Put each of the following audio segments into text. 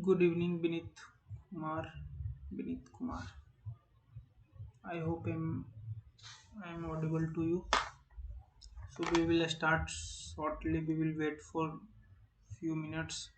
Good evening, Kumar. Binit Kumar. I hope I'm audible to you. So we will start shortly. We will wait for few minutes.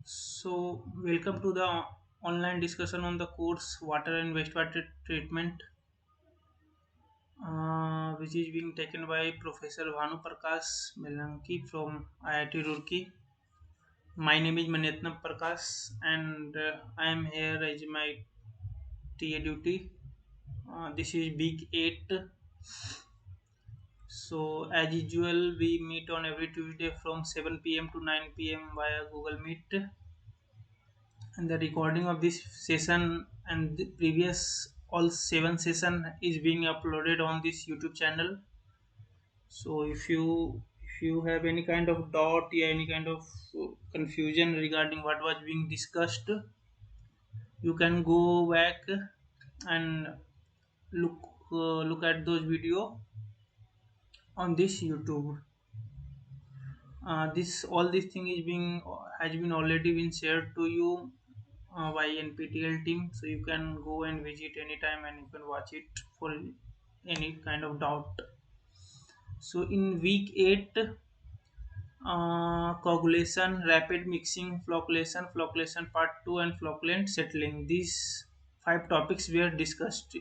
So welcome to the online discussion on the course Water and Wastewater Treatment, which is being taken by Professor Bhanu Prakash Melanki from IIT Roorkee. My name is Manetnam Prakash, and I am here as my TA duty. This is Big 8. So, as usual, we meet on every Tuesday from 7 p.m. to 9 p.m. via Google Meet. And the recording of this session and the previous all seven session is being uploaded on this YouTube channel. So, if you have any kind of doubt or any kind of confusion regarding what was being discussed, you can go back and look look at those video on this YouTube. This all this thing is being has been already been shared to you by NPTL team, so you can go and visit anytime and you can watch it for any kind of doubt. So in week 8, coagulation, rapid mixing, flocculation, flocculation part 2, and flocculant settling. These five topics were discussed.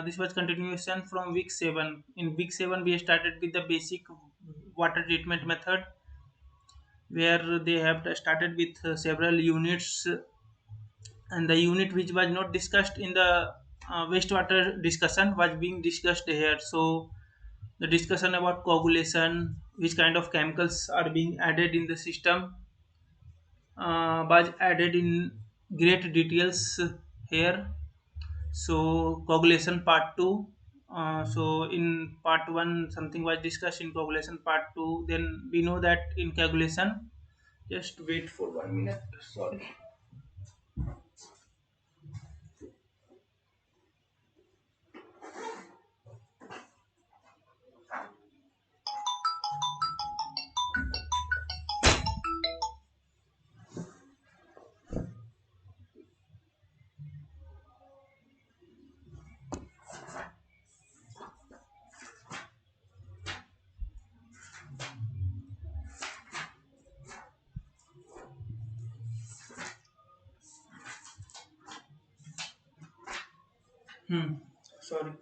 This was continuation from week 7. In week 7, we started with the basic water treatment method, where they have started with several units, and the unit which was not discussed in the wastewater discussion was being discussed here. So the discussion about coagulation, which kind of chemicals are being added in the system, was added in great details here. So coagulation part 2. So in part 1 something was discussed, in coagulation part 2 then we know that in coagulation, just wait for 1 minute, sorry. Sorry.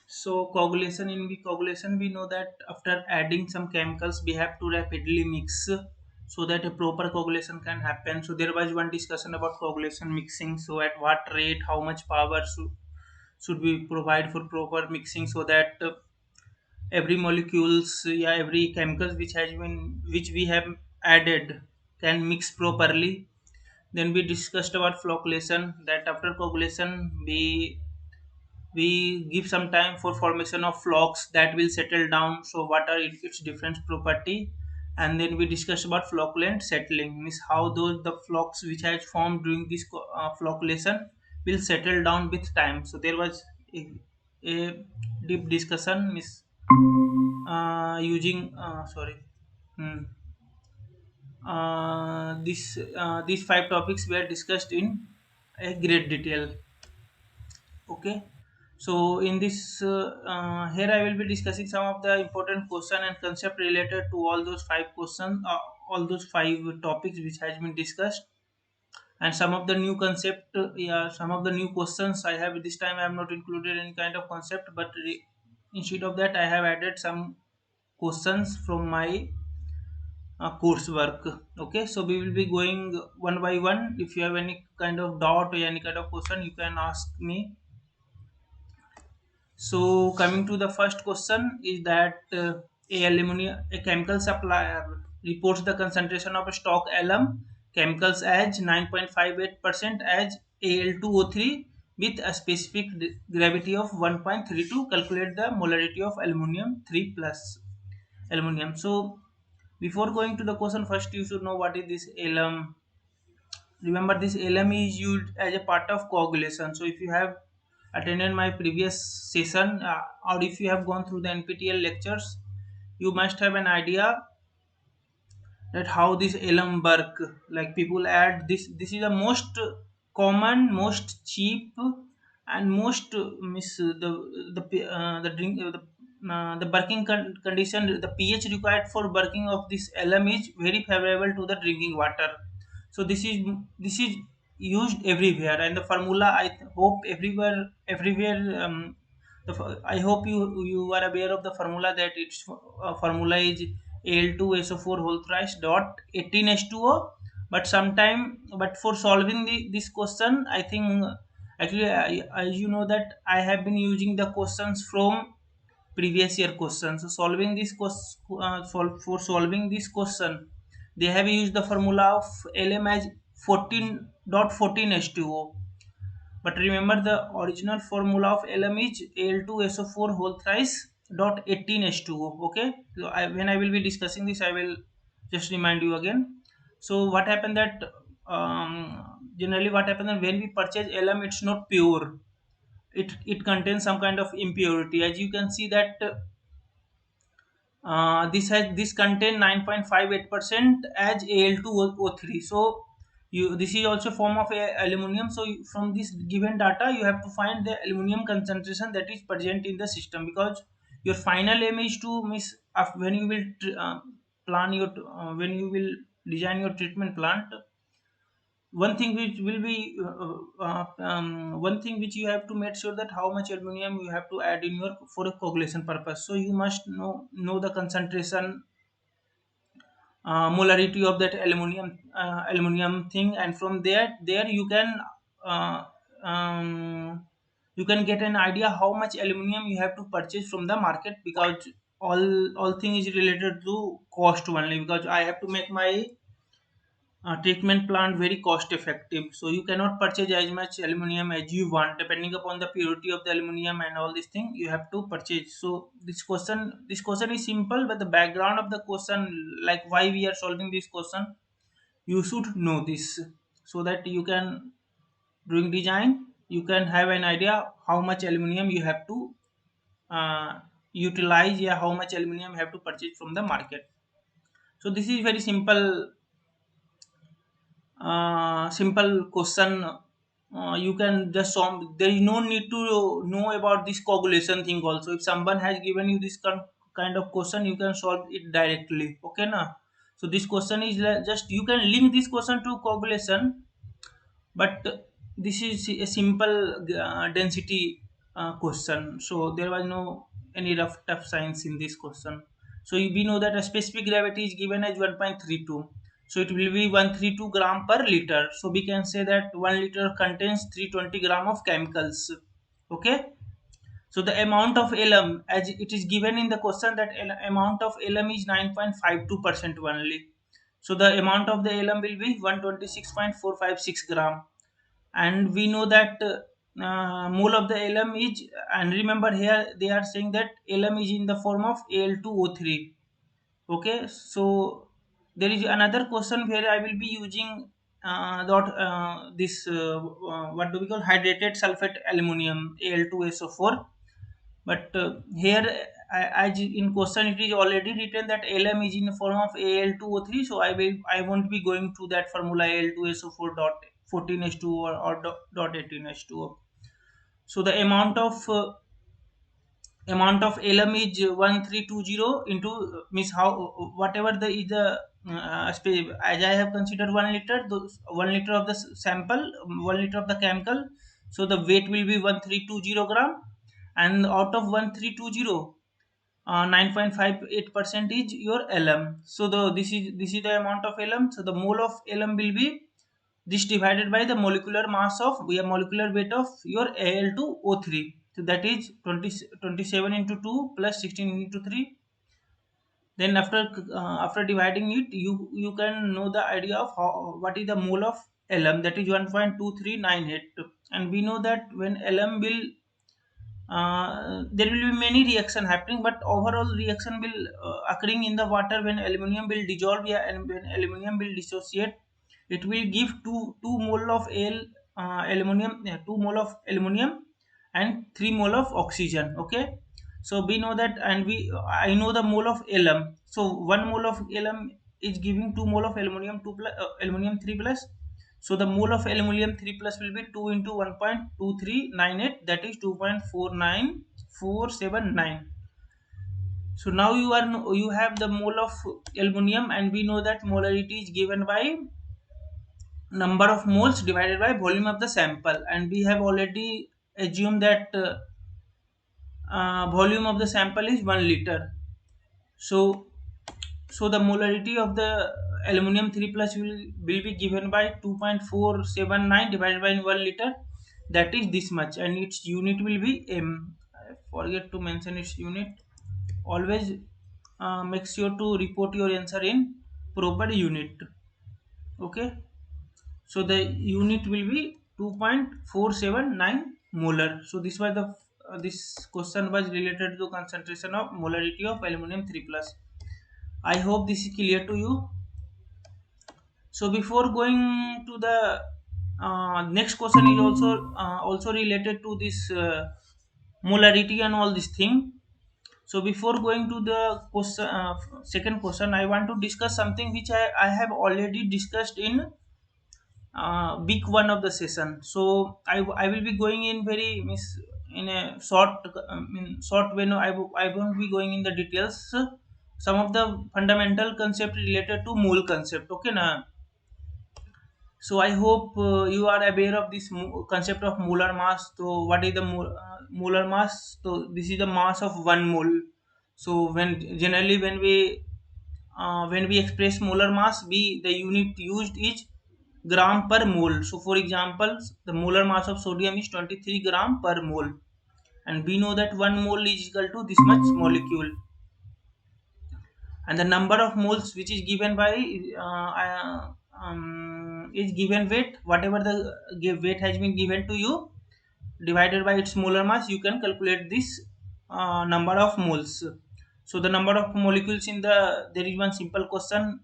So coagulation, in the coagulation we know that after adding some chemicals we have to rapidly mix so that a proper coagulation can happen. So there was one discussion about coagulation mixing. So at what rate, how much power should we provide for proper mixing, so that every molecules, yeah, every chemicals which we have added can mix properly. Then we discussed about flocculation, that after coagulation we give some time for formation of flocks that will settle down. So what are its different property? And then we discussed about flocculent settling, means how those the flocks which has formed during this flocculation will settle down with time. So there was a deep discussion, means using sorry hmm, these five topics were discussed in a great detail. Okay, so in this here I will be discussing some of the important question and concept related to all those five questions, all those five topics which has been discussed, and some of the new concept. Yeah, some of the new questions I have this time. I have not included any kind of concept, but instead of that, I have added some questions from my coursework. Okay, so we will be going one by one. If you have any kind of doubt or any kind of question, you can ask me. So coming to the first question is that a chemical supplier reports the concentration of stock alum chemicals as 9.58% as Al2O3 with a specific gravity of 1.32. Calculate the molarity of aluminum 3 plus aluminum. So before going to the question, first you should know what is this alum. Remember, this LME is used as a part of coagulation. So if you have attended my previous session, or if you have gone through the NPTEL lectures, you must have an idea that how this alum work. Like people add this is the most common, most cheap, and most miss the drink the working condition, the pH required for working of this alum is very favorable to the drinking water. So this is used everywhere, and the formula hope everywhere I hope you are aware of the formula, that its formula is Al2SO4 whole thrice dot 18H2O. But sometime, but for solving this question, I think actually as you know that I have been using the questions from previous year question. So solving this for solving this question, they have used the formula of Lm as 14.14H2O. But remember, the original formula of Lm is Al2SO4 whole thrice dot 18H2O. Okay, so when I will be discussing this, I will just remind you again. So what happened that generally what happened that when we purchase Lm, it's not pure. It contains some kind of impurity. As you can see that this contain 9.58% as Al2O3. So this is also form of aluminum. So from this given data, you have to find the aluminum concentration that is present in the system, because your final aim is to miss when you will plan your when you will design your treatment plant. One thing which will be one thing which you have to make sure that how much aluminum you have to add in your for a coagulation purpose. So you must know the concentration, molarity of that aluminum thing, and from there uh, um, you can get an idea how much aluminum you have to purchase from the market, because all thing is related to cost only, because I have to make my treatment plant very cost effective. So you cannot purchase as much aluminum as you want, depending upon the purity of the aluminum and all these things you have to purchase. So this question is simple, but the background of the question, like why we are solving this question, you should know this, so that you can, during design, you can have an idea how much aluminum you have to uh, utilize, yeah, how much aluminum you have to purchase from the market. So this is very simple question. You can just solve. There is no need to know about this coagulation thing also. If someone has given you this kind of question, you can solve it directly. Okay, na? So this question is just, you can link this question to coagulation, but this is a simple density question. So there was no any rough tough science in this question. So we know that a specific gravity is given as 1.32, so it will be 132 gram per liter. So we can say that 1 liter contains 320 gram of chemicals. Okay, so the amount of Lm, as it is given in the question, that amount of Lm is 9.52% only. So the amount of the Lm will be 126.456 gram. And we know that mole of the Lm is, and remember here they are saying that Lm is in the form of Al2O3. Okay, so there is another question where I will be using this what do we call, hydrated sulfate aluminum, Al2SO4. But here, as in question it is already written that Lm is in the form of Al2O3, so I won't be going to that formula Al2SO4 dot 14H2 or dot 18H2O. So the amount of Lm is 1320 into means how, whatever the is the as I have considered 1 liter, those 1 liter of the sample, 1 liter of the chemical. So the weight will be 1320 gram, and out of 1320, 9.58% is your Lm. So this is the amount of Lm. So the mole of Lm will be this divided by the molecular mass of, we have molecular weight of your Al2O3. So that is 27 into 2 plus 16 into 3. Then after dividing it, you can know the idea of how, what is the mole of Lm, that is 1.2398. And we know that when Lm will there will be many reaction happening, but overall reaction will occurring in the water when aluminum will dissolve, yeah, and when aluminum will dissociate, it will give two mole of aluminum, yeah, 2 mole of aluminum and 3 mole of oxygen. Okay, so we know that, and I know the mole of Lm. So 1 mole of Lm is giving 2 mole of aluminum, 2 plus aluminum 3 plus. So the mole of aluminum 3 plus will be 2 into 1.2398, that is 2.49479. So now you have the mole of aluminum, and we know that molarity is given by number of moles divided by volume of the sample, and we have already assumed that volume of the sample is 1 liter. So the molarity of the aluminum 3 plus will be given by 2.479 divided by 1 liter, that is this much, and its unit will be m. I forget to mention its unit. always make sure to report your answer in proper unit. Okay, so the unit will be 2.479 molar. So this was the this question was related to concentration of molarity of aluminum 3 plus. I hope this is clear to you. So before going to the next question is also related to this molarity and all this thing. So before going to the question, second question, I want to discuss something which I have already discussed in week one of the session. So I will be going in very in a short way. No, I won't be going in the details. Some of the fundamental concept related to mole concept. Okay, na. So I hope you are aware of this concept of molar mass. So what is the molar mass? So this is the mass of one mole. So when we express molar mass, the unit used is gram per mole. So for example, the molar mass of sodium is 23 gram per mole, and we know that one mole is equal to this much molecule, and the number of moles which is given by is given weight, whatever the weight has been given to you divided by its molar mass, you can calculate this number of moles. So the number of molecules in there is one simple question,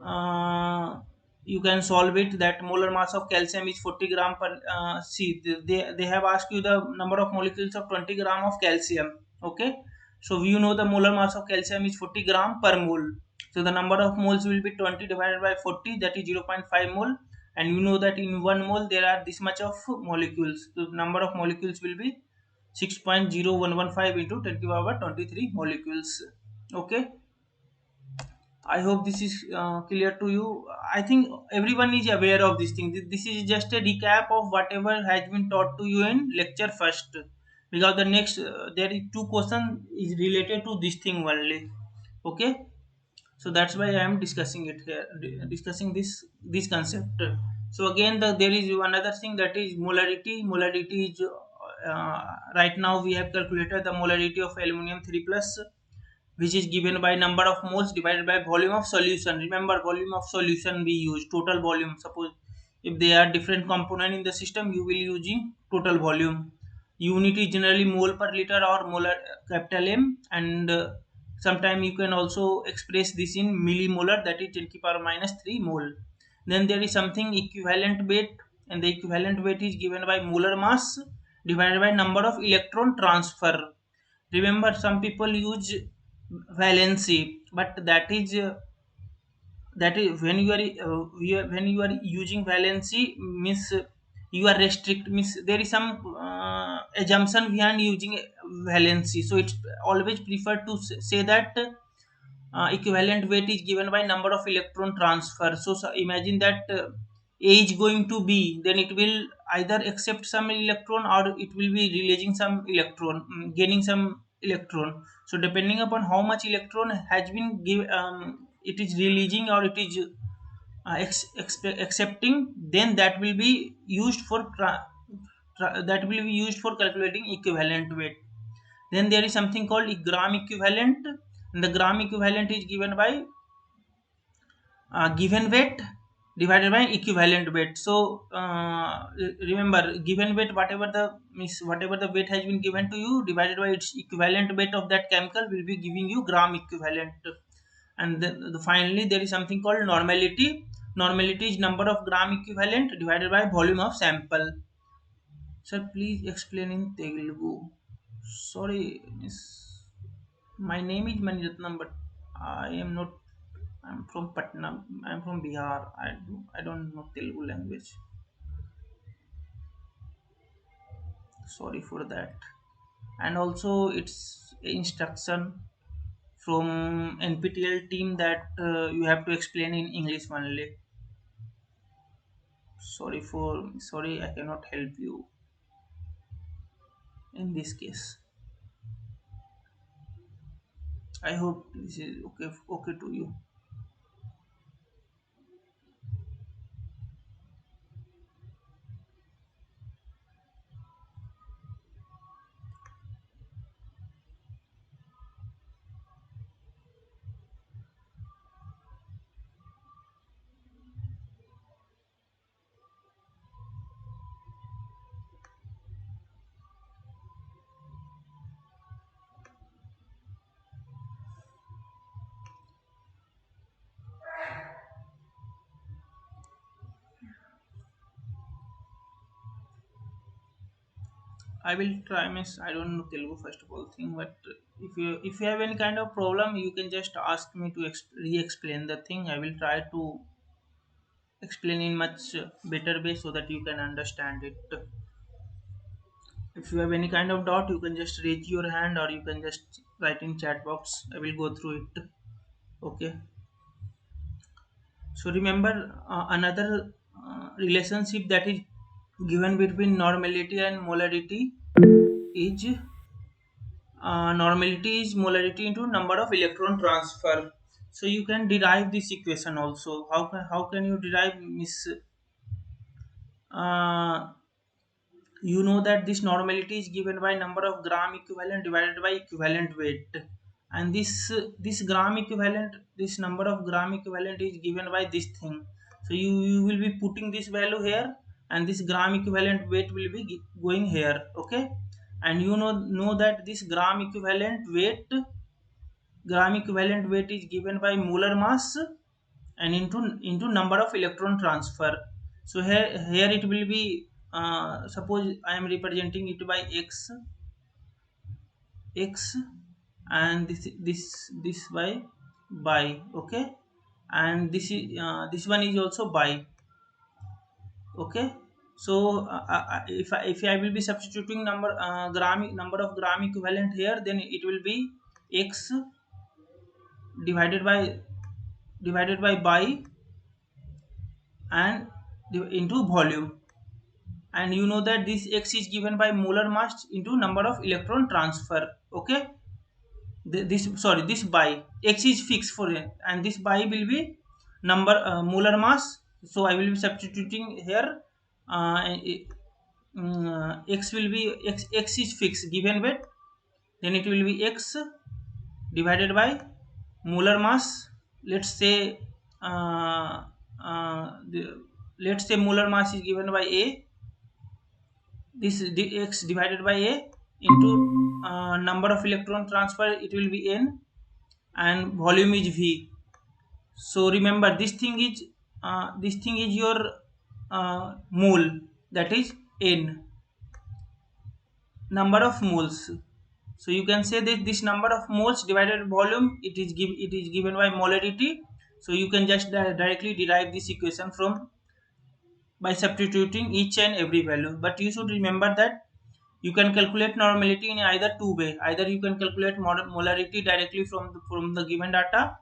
uh, you can solve it, that molar mass of calcium is 40 gram per see they have asked you the number of molecules of 20 gram of calcium. Okay, so you know the molar mass of calcium is 40 gram per mole, so the number of moles will be 20 divided by 40, that is 0.5 mole, and you know that in one mole there are this much of molecules, so the number of molecules will be 6.0115 into 10 to the power 23 molecules. Okay, I hope this is clear to you. I think everyone is aware of this thing. This is just a recap of whatever has been taught to you in lecture first. Because the next there is two question is related to this thing only. Okay, so that's why I am discussing it here, discussing this concept. So again, there is another thing, that is molarity. Molarity is right now we have calculated the molarity of aluminum 3 plus, which is given by number of moles divided by volume of solution. Remember, volume of solution we use total volume. Suppose if there are different component in the system, you will using total volume. Unit is generally mole per liter or molar capital M, and sometimes you can also express this in millimolar, that is 10 to the power minus 3 mole. Then there is something equivalent weight, and the equivalent weight is given by molar mass divided by number of electron transfer. Remember, some people use valency, but that is when when you are using valency means you are restrict, means there is some assumption behind using valency, so it's always preferred to say that equivalent weight is given by number of electron transfer. So imagine that A is going to B, then it will either accept some electron or it will be releasing some electron, gaining some electron. So depending upon how much electron has been it is releasing or it is accepting, then that will be used for calculating equivalent weight. Then there is something called gram equivalent, and the gram equivalent is given by given weight divided by equivalent weight. So remember, given weight, whatever the weight has been given to you divided by its equivalent weight of that chemical will be giving you gram equivalent. And then finally there is something called normality. Normality is number of gram equivalent divided by volume of sample. Sir, please explain in Telugu. Sorry, miss. My name is Maniratnam, but I am not. I'm from Patna. I'm from Bihar. I don't know Telugu language. Sorry for that. And also, it's instruction from NPTEL team that you have to explain in English only. Sorry, I cannot help you in this case. I hope this is okay to you. I will try. Miss, I don't know Telugu first of all thing, but if you have any kind of problem, you can just ask me to re-explain the thing. I will try to explain in much better way so that you can understand it. If you have any kind of doubt, you can just raise your hand or you can just write in chat box. I will go through it. Okay. So remember another relationship that is given between normality and molarity is normality is molarity into number of electron transfer. So you can derive this equation also. How can you derive, Miss? Uh, you know that this normality is given by number of gram equivalent divided by equivalent weight, and this gram equivalent, this number of gram equivalent is given by this thing. So you will be putting this value here, and this gram equivalent weight will be going here. Okay, and you know that this gram equivalent weight is given by molar mass and into number of electron transfer. So here it will be, suppose I am representing it by x, and this by, okay, and this one is also by. Okay, so if I will be substituting number of gram equivalent here, then it will be x divided by and into volume. And you know that this x is given by molar mass into number of electron transfer. Okay, this by x is fixed for it, and this by will be number molar mass. So I will be substituting here, uh, x will be x is fixed given weight, then it will be x divided by molar mass. Let's say let's say molar mass is given by a, this x divided by a into number of electron transfer, it will be n, and volume is v. So remember this thing is your mole, that is n, number of moles. So you can say that this number of moles divided volume, it is given by molarity. So you can just directly derive this equation from by substituting each and every value. But you should remember that you can calculate normality in either two way. Either you can calculate molarity directly from the given data,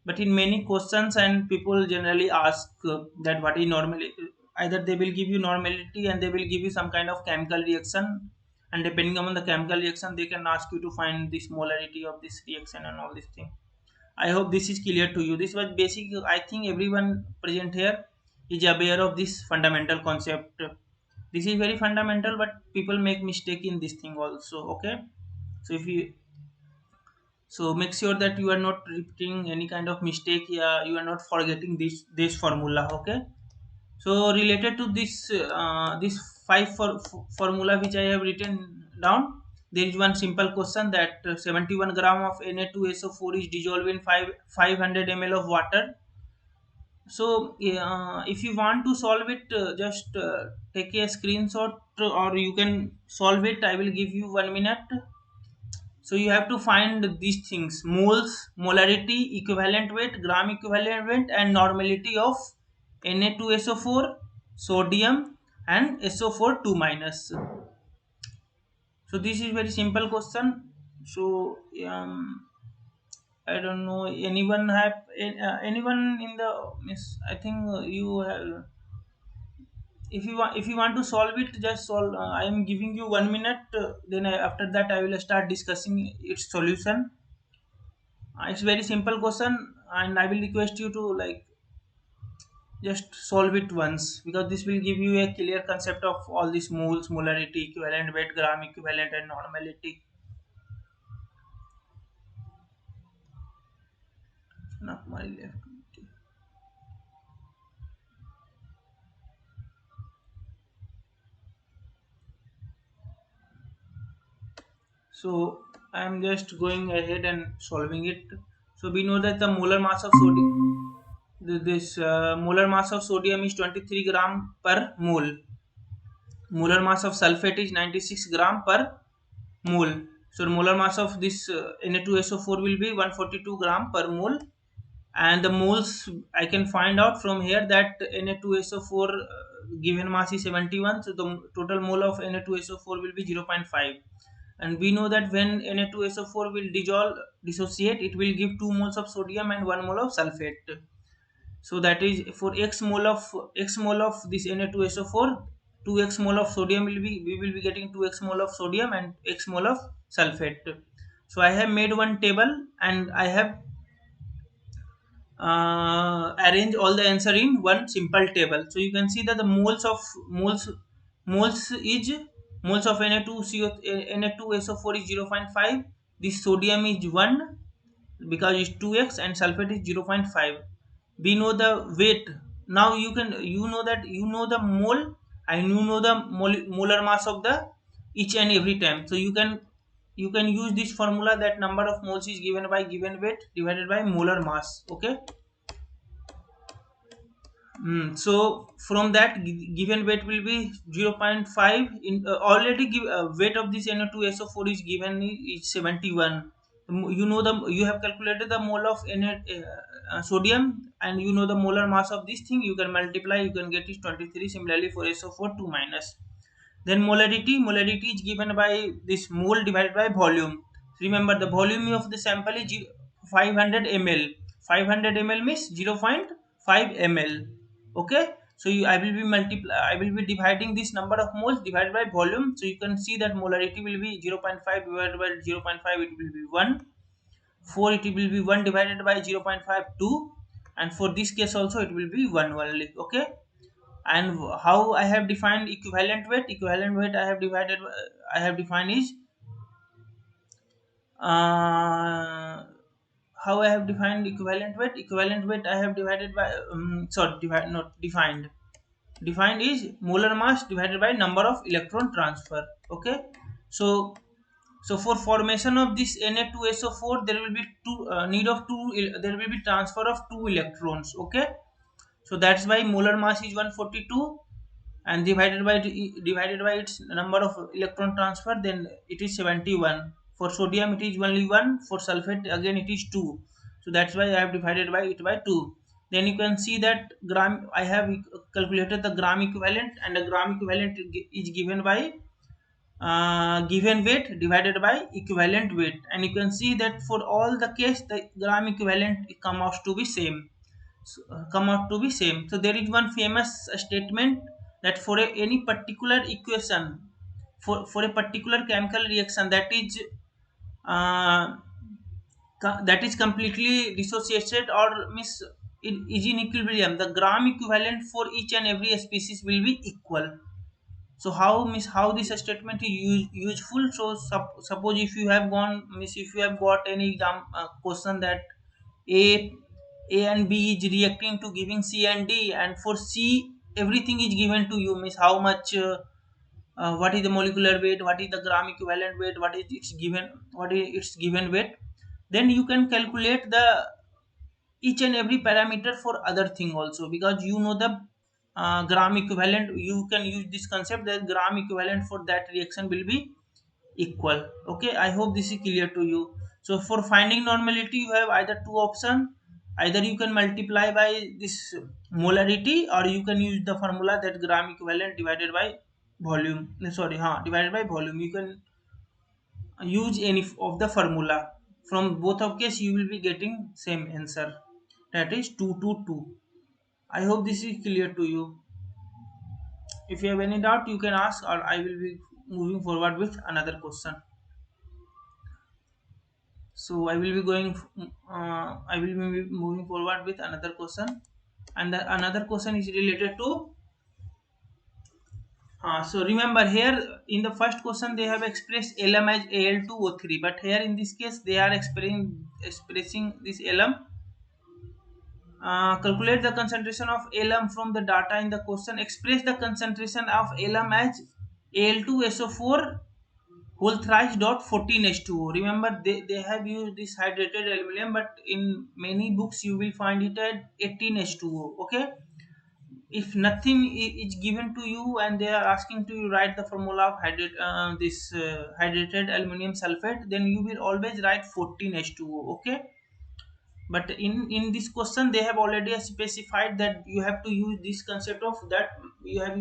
but in many questions and people generally ask that what is normality. Either they will give you normality and they will give you some kind of chemical reaction, and depending on the chemical reaction they can ask you to find this molarity of this reaction and all these things. I hope this is clear to you. This was basic. I think everyone present here is aware of this fundamental concept. This is very fundamental, but people make mistake in this thing also. Okay, so if you so make sure that you are not repeating any kind of mistake. Yeah, you are not forgetting this formula. Okay, so related to this five formula which I have written down, there is one simple question that 71 gram of Na2SO4 is dissolved in 500 ml of water. So if you want to solve it, just take a screenshot or you can solve it. I will give you 1 minute. So you have to find these things: moles, molarity, equivalent weight, gram equivalent weight, and normality of Na2SO4, sodium, and SO4 2 minus. So this is very simple question. So I don't know anyone have anyone in the miss. I think you have. If you want to solve it, just solve. I am giving you 1 minute. Then after that I will start discussing its solution. It's very simple question, and I will request you to like just solve it once, because this will give you a clear concept of all these moles, molarity, equivalent weight, gram equivalent, and normality. Not my left. So I am just going ahead and solving it. So we know that the molar mass of sodium, this molar mass of sodium is 23 gram per mole. Molar mass of sulfate is 96 gram per mole. So molar mass of this Na2SO4 will be 142 gram per mole, and the moles I can find out from here that Na2SO4 given mass is 71, so the total mole of Na2SO4 will be 0.5. And we know that when Na2SO4 will dissociate, it will give 2 moles of sodium and 1 mole of sulfate. So that is for x mole of this Na2SO4, 2x mole of sodium will be, we will be getting 2x mole of sodium and x mole of sulfate. So I have made one table and I have arrange all the answer in one simple table. So you can see that the moles is moles of Na2SO4 is 0.5. This sodium is 1 because it's 2x, and sulfate is 0.5. We know the weight. Now you know that you know the mole, and you know the molar mass of the each and every time. So you can use this formula that number of moles is given by given weight divided by molar mass. Okay. So from that given weight will be 0.5 in already give weight of this Na2SO4 is given is 71. You know the you have calculated the mole of sodium, and you know the molar mass of this thing, you can multiply, you can get is 23. Similarly for SO4, 2 minus. Then molarity is given by this mole divided by volume. Remember the volume of the sample is 500 ml. 500 ml means 0.5 ml. Okay. So I will be I will be dividing this number of moles divided by volume. So you can see that molarity will be 0.5 divided by 0.5, it will be 1. 4, it will be 1 divided by 0.5, 2. And for this case also it will be 1 only. Okay. And how I have defined equivalent weight? Equivalent weight I have defined is how I have defined equivalent weight. Equivalent weight I have divided by sorry, divide not defined. Defined is molar mass divided by number of electron transfer. Okay. So for formation of this Na2SO4, there will be there will be transfer of 2 electrons. Okay. So that's why molar mass is 142, and divided by its number of electron transfer, then it is 71. For sodium it is only 1, for sulfate again it is 2. So that's why I have divided by it by 2. Then you can see that gram, I have calculated the gram equivalent, and the gram equivalent is given by given weight divided by equivalent weight. And you can see that for all the case the gram equivalent come out to be same. So there is one famous statement that for any particular equation, for a particular chemical reaction uh, that is completely dissociated or it is in equilibrium, the gram equivalent for each and every species will be equal. So how this statement is useful? So suppose if you have if you have got any question that a and B is reacting to giving C and D, and for C everything is given to you, means how much what is the molecular weight, what is the gram equivalent weight, what is its given weight, then you can calculate the each and every parameter for other thing also, because you know the gram equivalent. You can use this concept that gram equivalent for that reaction will be equal. Okay, I hope this is clear to you. So for finding normality you have either two options. Either you can multiply by this molarity, or you can use the formula that gram equivalent divided by volume, divided by volume. You can use any of the formula. From both of case you will be getting same answer, that is 2 to 2. I hope this is clear to you. If you have any doubt you can ask, or I will be moving forward with another question. So I will be I will be moving forward with another question, and another question is related to so remember here in the first question they have expressed Lm as Al2O3, but here in this case they are expressing this Lm. Calculate the concentration of Lm from the data in the question. Express the concentration of Lm as Al2SO4 whole thrice dot 14H2O. Remember they have used this hydrated aluminum, but in many books you will find it at 18H2O. Okay, if nothing is given to you and they are asking to you write the formula of hydrated aluminum sulfate, then you will always write 14H2O. Okay, but in this question they have already specified that you have to use this concept of that you have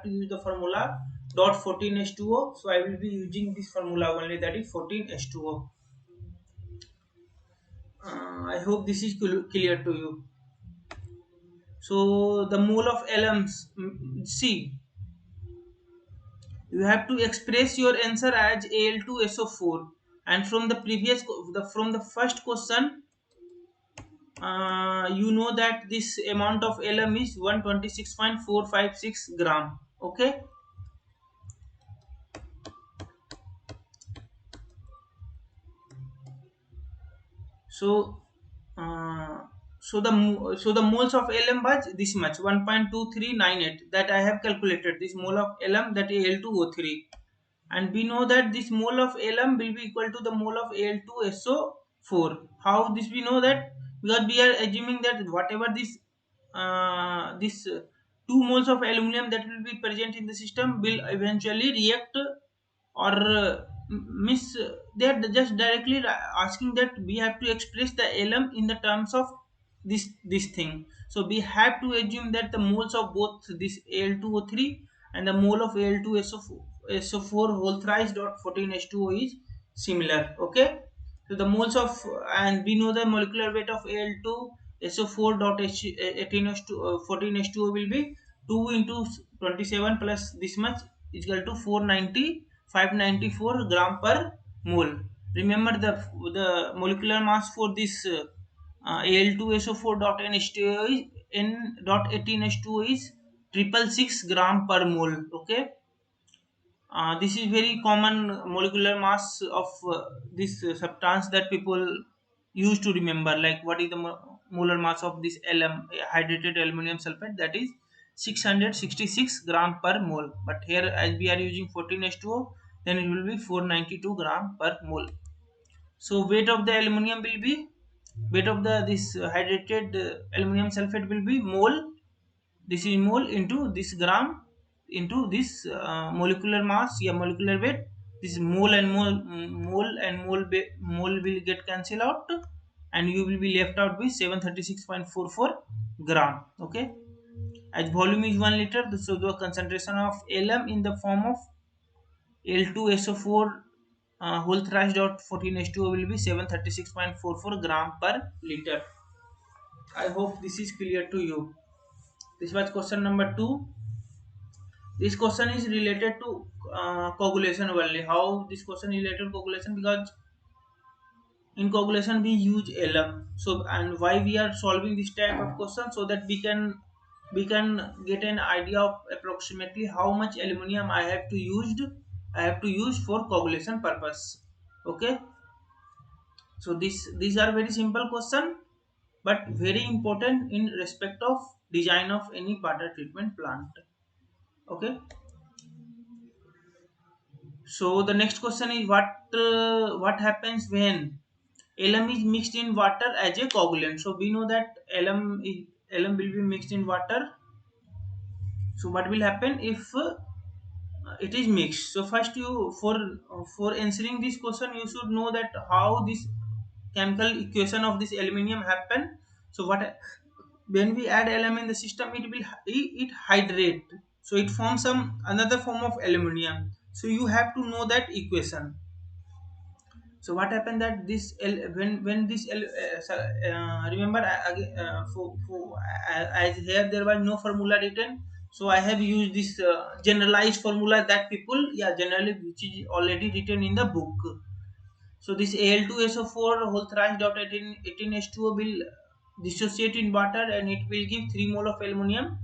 to use the formula dot 14H2O. So I will be using this formula only, that is 14H2O. I hope this is clear to you. So the mole of LMs, see, you have to express your answer as Al2SO4, and from the from the first question, you know that this amount of LM is 126.456 gram. Okay, so uh, so the moles of Lm was this much, 1.2398, that I have calculated this mole of Lm, that is Al2O3. And we know that this mole of Lm will be equal to the mole of Al2SO4. How this we know that? Because we are assuming that whatever this 2 moles of aluminum that will be present in the system will eventually react, or miss they are just directly asking that we have to express the Lm in the terms of this thing. So we have to assume that the moles of both this Al2O3 and the mole of Al2SO4 whole thrice dot 14H2O is similar. Okay, so the moles of, and we know the molecular weight of Al2SO4 dot 14H2O will be 2 into 27 plus this much is equal to 594 gram per mole. Remember the molecular mass for this Al2SO4 dot NH2O is N dot 18H2O is 666 gram per mole. Okay, this is very common molecular mass of this substance that people used to remember, like what is the molar mass of this Lm, hydrated aluminum sulfate, that is 666 gram per mole. But here as we are using 14H2O, then it will be 492 gram per mole. So weight of the aluminum will be, weight of the this hydrated aluminum sulfate will be mole, this is mole into this gram into this molecular mass, yeah, molecular weight. This mole and mole will get cancelled out, and you will be left out with 736.44 gram. Okay, as volume is 1 liter, so the concentration of Lm in the form of Al2SO4 whole thrice dot 14H2O will be 736.44 gram per liter. I hope this is clear to you. This was question number 2. This question is related to coagulation only. How this question is related to coagulation? Because in coagulation we use Lm. So, and why we are solving this type of question? So that we can get an idea of approximately how much aluminum I have to use for coagulation purpose. Okay. So these are very simple question, but very important in respect of design of any water treatment plant. Okay. So the next question is what happens when Lm is mixed in water as a coagulant. So we know that Lm will be mixed in water. So what will happen if it is mixed? So first you for answering this question you should know that how this chemical equation of this aluminum happen. So what, when we add Lm in the system, it hydrate, so it forms some another form of aluminum. So you have to know that equation. So what happened that when this remember again, as here there was no formula written, so I have used this generalized formula that people, yeah, generally, which is already written in the book. So this Al2SO4 whole thrice dot 18H2O will dissociate in water, and it will give 3 mole of aluminum,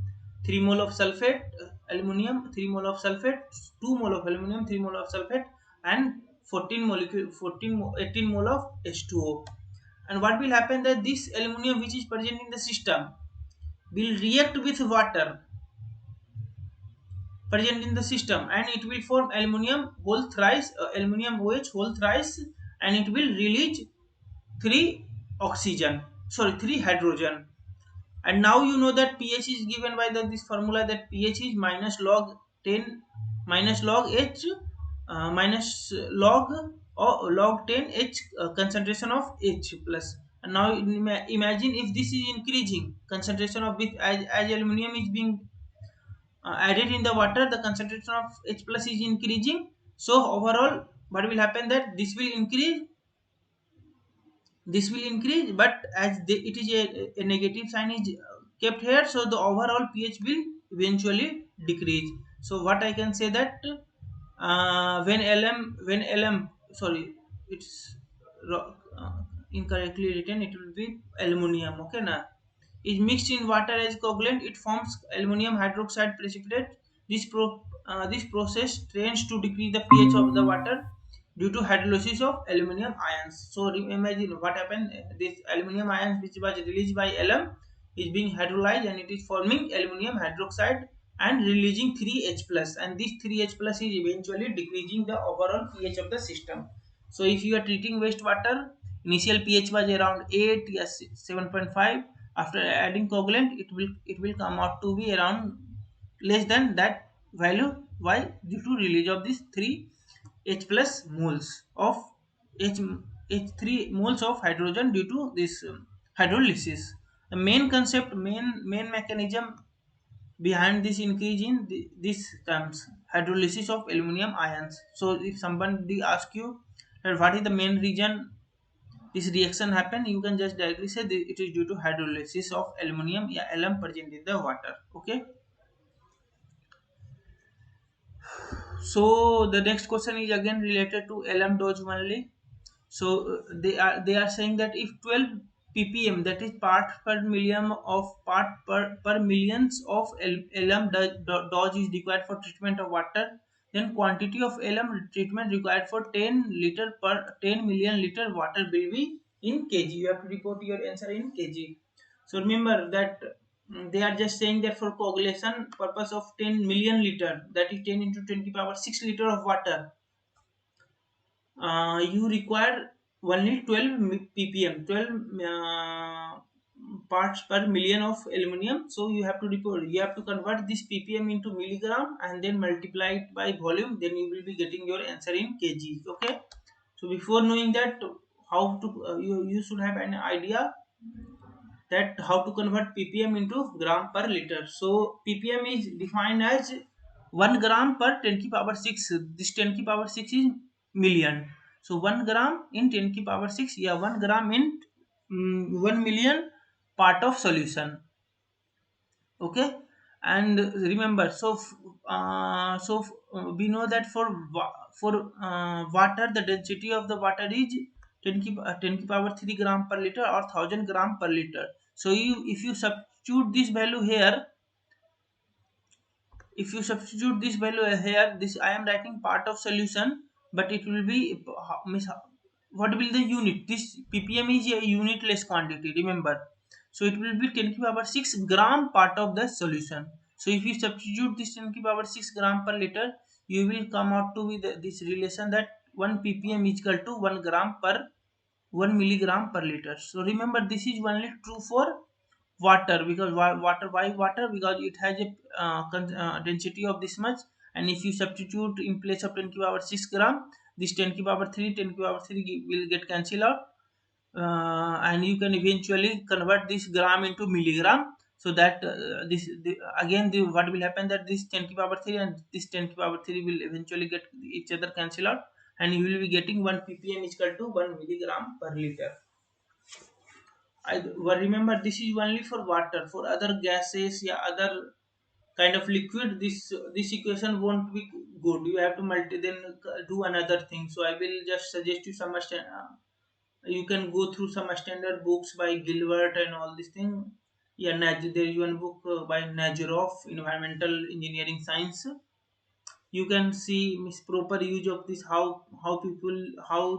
3 mole of sulfate, aluminum, 3 mole of sulfate, 2 mole of aluminum, 3 mole of sulfate, and 18 mole of H2O. And what will happen that this aluminum which is present in the system will react with water present in the system, and it will form aluminum whole thrice, aluminum OH whole thrice, and it will release 3 oxygen, sorry, 3 hydrogen. And now you know that pH is given by this formula, that pH is minus log 10 minus log H minus log or log 10 H concentration of H plus. And now imagine if this is increasing concentration of this, as aluminum is being added in the water, the concentration of H plus is increasing. So overall what will happen, that this will increase, but as it is a negative sign is kept here, so the overall pH will eventually decrease. So what I can say that when lm sorry, it's uh, incorrectly written, it will be aluminum, okay na, is mixed in water as coagulant, it forms aluminum hydroxide precipitate. This process tends to decrease the pH of the water due to hydrolysis of aluminum ions. So imagine what happened. This aluminum ions which was released by Lm is being hydrolyzed, and it is forming aluminum hydroxide and releasing 3H plus, and this 3H plus is eventually decreasing the overall pH of the system. So if you are treating wastewater, initial pH was around 8, yes, 7.5. After adding coagulant, it will come out to be around less than that value. Why? Due to release of this 3 H plus moles of H, H3 moles of hydrogen due to this hydrolysis. The main concept, main mechanism behind this increase in this terms hydrolysis of aluminum ions. So if somebody asks you that what is the main reason this reaction happen, you can just directly say it is due to hydrolysis of aluminum, yeah, Lm present in the water. Okay. So the next question is again related to Lm dose only. So they are saying that if 12 ppm, that is part per million of per millions of Lm dose is required for treatment of water, then quantity of Lm treatment required for 10 liter per 10 million liter water will be in kg. You have to report your answer in kg. So remember that they are just saying that for coagulation purpose of 10 million liter, that is 10 into 10 power 6 liter of water, you require only 12 ppm, 12 parts per million of aluminum. So you have to convert this ppm into milligram and then multiply it by volume, then you will be getting your answer in kg. Okay. So before knowing that, how to you should have an idea that how to convert ppm into gram per liter. So ppm is defined as 1 gram per 10 ki power 6. This 10 ki power 6 is million. So 1 gram in 10 ki power 6, yeah, 1 gram in 1 million part of solution. Okay. And remember, we know that for water, the density of the water is 10 ki power 3 gram per liter or 1000 gram per liter. So if you substitute this value here, this I am writing part of solution, but it will be what will the unit? This ppm is a unitless quantity, remember. So it will be 10 ki power 6 gram part of the solution. So if you substitute this 10 ki power 6 gram per liter, you will come out to with this relation that 1 ppm is equal to 1 gram per 1 milligram per liter. So remember, this is only true for water, because why water, because it has a density of this much. And if you substitute in place of 10 ki power 6 gram, this 10 ki power 3 10 ki power 3 will get cancelled out, and you can eventually convert this gram into milligram. So that what will happen, that this 10 ki power 3 and this 10 ki power 3 will eventually get each other cancelled out, and you will be getting 1 ppm is equal to 1 milligram per liter. Remember, this is only for water. For other gases, yeah, other kind of liquid, this equation won't be good. You have to do another thing. So I will just suggest you you can go through some standard books by Gilbert and all this thing. Yeah, there is one book by Najarov, Environmental Engineering Science. You can see proper use of this, how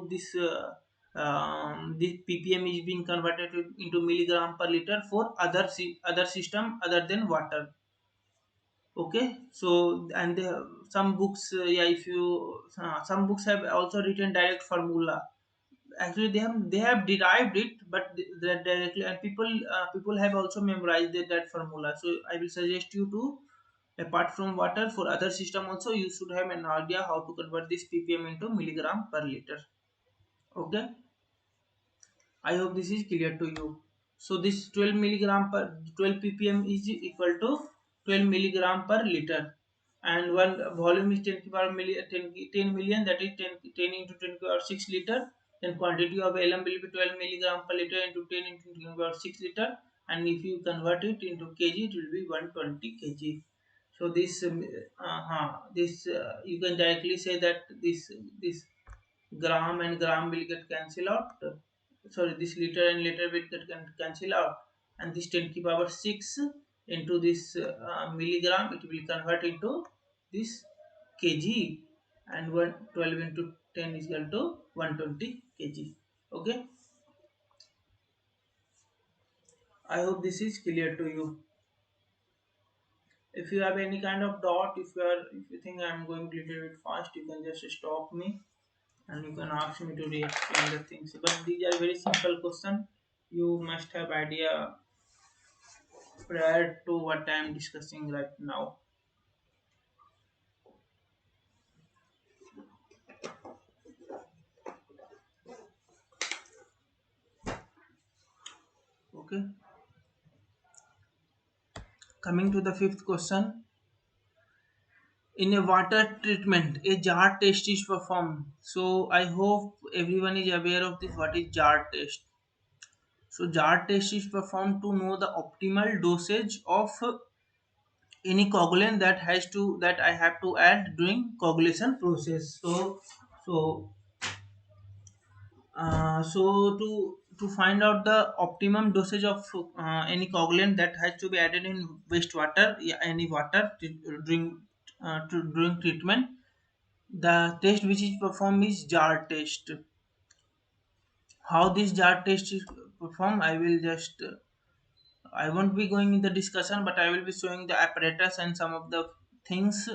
this ppm is being converted into milligram per liter for other system other than water. Okay. So and some books, yeah, if you some books have also written direct formula, actually they have derived it, but that directly, and people have also memorized that formula. So I will suggest you to, apart from water, for other system also you should have an idea how to convert this ppm into milligram per liter. Okay, I hope this is clear to you. So this 12 milligram per 12 ppm is equal to 12 milligram per liter, and one volume is 10 to power million, 10 million, that is 10 into 10 to power 6 liter. Then quantity of lm will be 12 milligram per liter into 10 into 10 to power 6 liter, and if you convert it into kg, it will be 120 kg. So this you can directly say that this gram and gram will get cancel out. Sorry, this liter and liter will get cancel out, and this 10 to power 6 into this milligram, it will convert into this kg, and 112 into 10 is equal to 120 kg. Okay, I hope this is clear to you. If you have any kind of doubt, if you think I'm going a little bit fast, you can just stop me and you can ask me to re-explain the things. But these are very simple questions. You must have idea prior to what I am discussing right now. Okay. Coming to the fifth question. In a water treatment, a jar test is performed. So I hope everyone is aware of this. What is jar test? So jar test is performed to know the optimal dosage of any coagulant that I have to add during coagulation process. So find out the optimum dosage of any coagulant that has to be added in wastewater, yeah, any water during treatment, the test which is performed is jar test. How this jar test is performed, I won't be going in the discussion, but I will be showing the apparatus and some of the things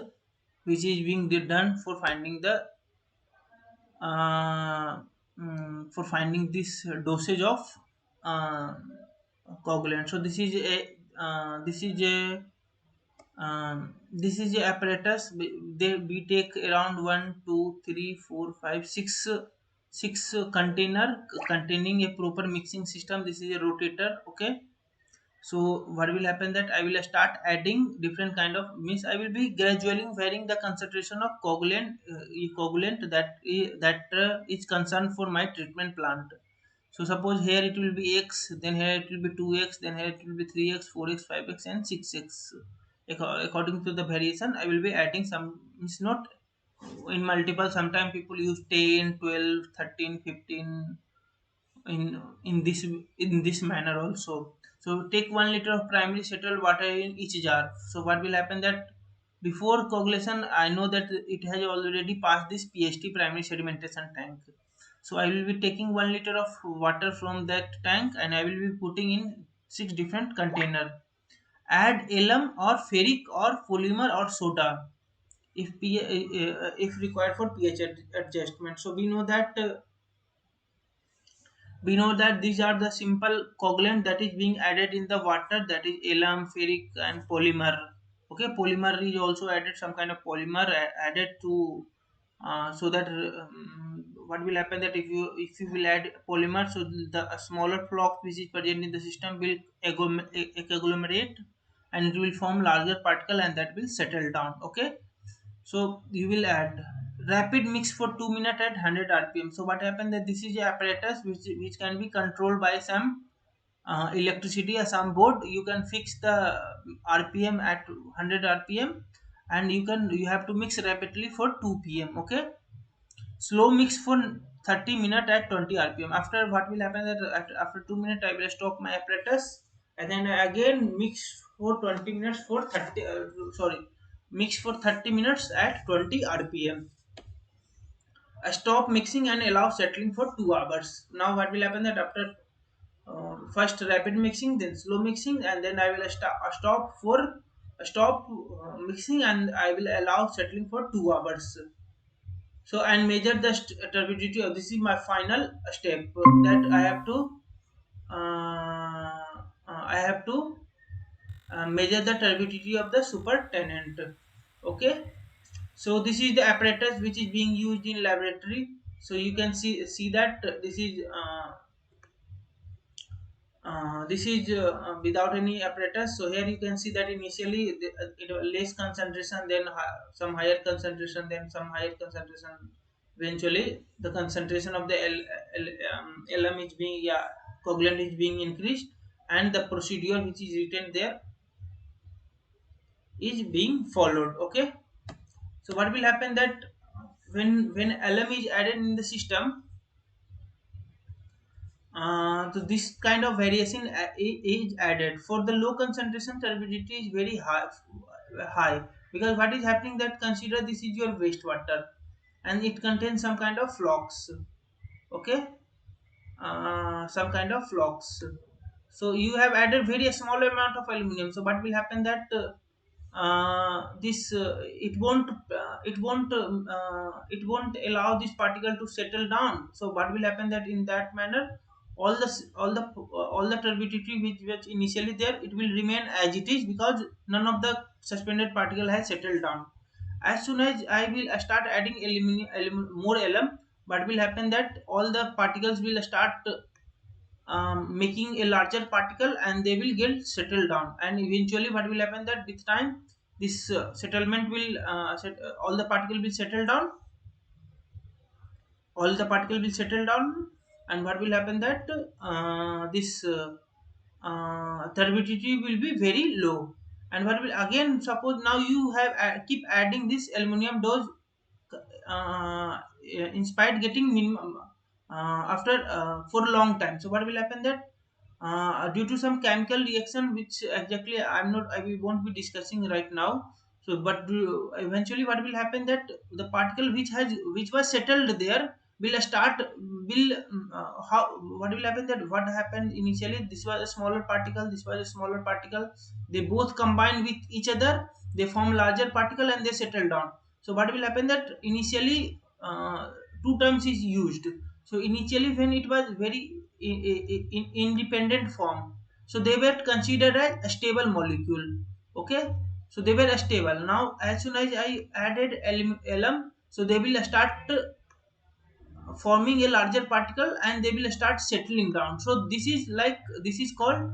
which is being done uh, for finding this dosage of uh, coagulant. So this is a apparatus. We take around 1 2 3 4 5 6 container containing a proper mixing system. This is a rotator. Okay, so what will happen that I will start adding different kind of means I will be gradually varying the concentration of coagulant that is concerned for my treatment plant. So suppose here it will be x, then here it will be 2x, then here it will be 3x, 4x, 5x, and 6x. According to the variation, I will be adding some. It's not in multiple. Sometimes people use 10, 12, 13, 15 in this manner also. So take 1 liter of primary settled water in each jar. So what will happen that before coagulation, I know that it has already passed this pst primary sedimentation tank. So I will be taking 1 liter of water from that tank and I will be putting in 6 different container. Add alum or ferric or polymer or soda if required for pH adjustment. So we know that these are the simple coagulant that is being added in the water, that is alum, ferric, and polymer. Okay, polymer is also added, some kind of polymer added to so that what will happen that if you will add polymer, so the smaller flock which is present in the system will agglomerate and it will form larger particle and that will settle down. Okay, so you will add rapid mix for 2 minutes at 100 rpm. So what happened that this is a apparatus which can be controlled by some electricity or some board. You can fix the rpm at 100 rpm and you have to mix rapidly for 2 pm. Okay, slow mix for 30 minutes at 20 rpm. After what will happen that after 2 minutes I will stop my apparatus and then again mix for 20 minutes for 30 sorry mix for 30 minutes at 20 rpm. I stop mixing and allow settling for 2 hours. Now what will happen that after first rapid mixing, then slow mixing, and then I will stop mixing and I will allow settling for 2 hours. So and measure the turbidity of, this is my final step, that I have to I have to measure the turbidity of the supertenant. Okay, so this is the apparatus which is being used in laboratory. So you can see that this is without any apparatus. So here you can see that initially it was less concentration, then some higher concentration, then some higher concentration. Eventually, the concentration of the LM is being, yeah, coagulant is being increased, and the procedure which is written there is being followed. Okay, so what will happen that when LM is added in the system, so this kind of variation is added. For the low concentration, turbidity is very high, because what is happening that, consider this is your wastewater and it contains some kind of flocks. Okay, some kind of flocks. So you have added very small amount of aluminum. So what will happen that this it won't allow this particle to settle down. So what will happen that in that manner, all the turbidity which initially there, it will remain as it is, because none of the suspended particle has settled down. As soon as I will start adding more alum, what will happen that all the particles will start making a larger particle, and they will get settled down, and eventually what will happen that with time, this settlement will all the particle will settle down, all the particle will settle down, and what will happen that this turbidity will be very low. And what will, again, suppose now you have keep adding this aluminum dose, in spite getting minimum after for a long time. So what will happen that due to some chemical reaction, which exactly I we won't be discussing right now. So but eventually what will happen that the particle which was settled there will start will how what will happen that, what happened initially, this was a smaller particle, this was a smaller particle, they both combine with each other, they form larger particle and they settle down. So what will happen that initially two terms is used. So initially when it was very in independent form, so they were considered as a stable molecule. Okay, so they were stable. Now as soon as I added alum, so they will start forming a larger particle and they will start settling down. So this is called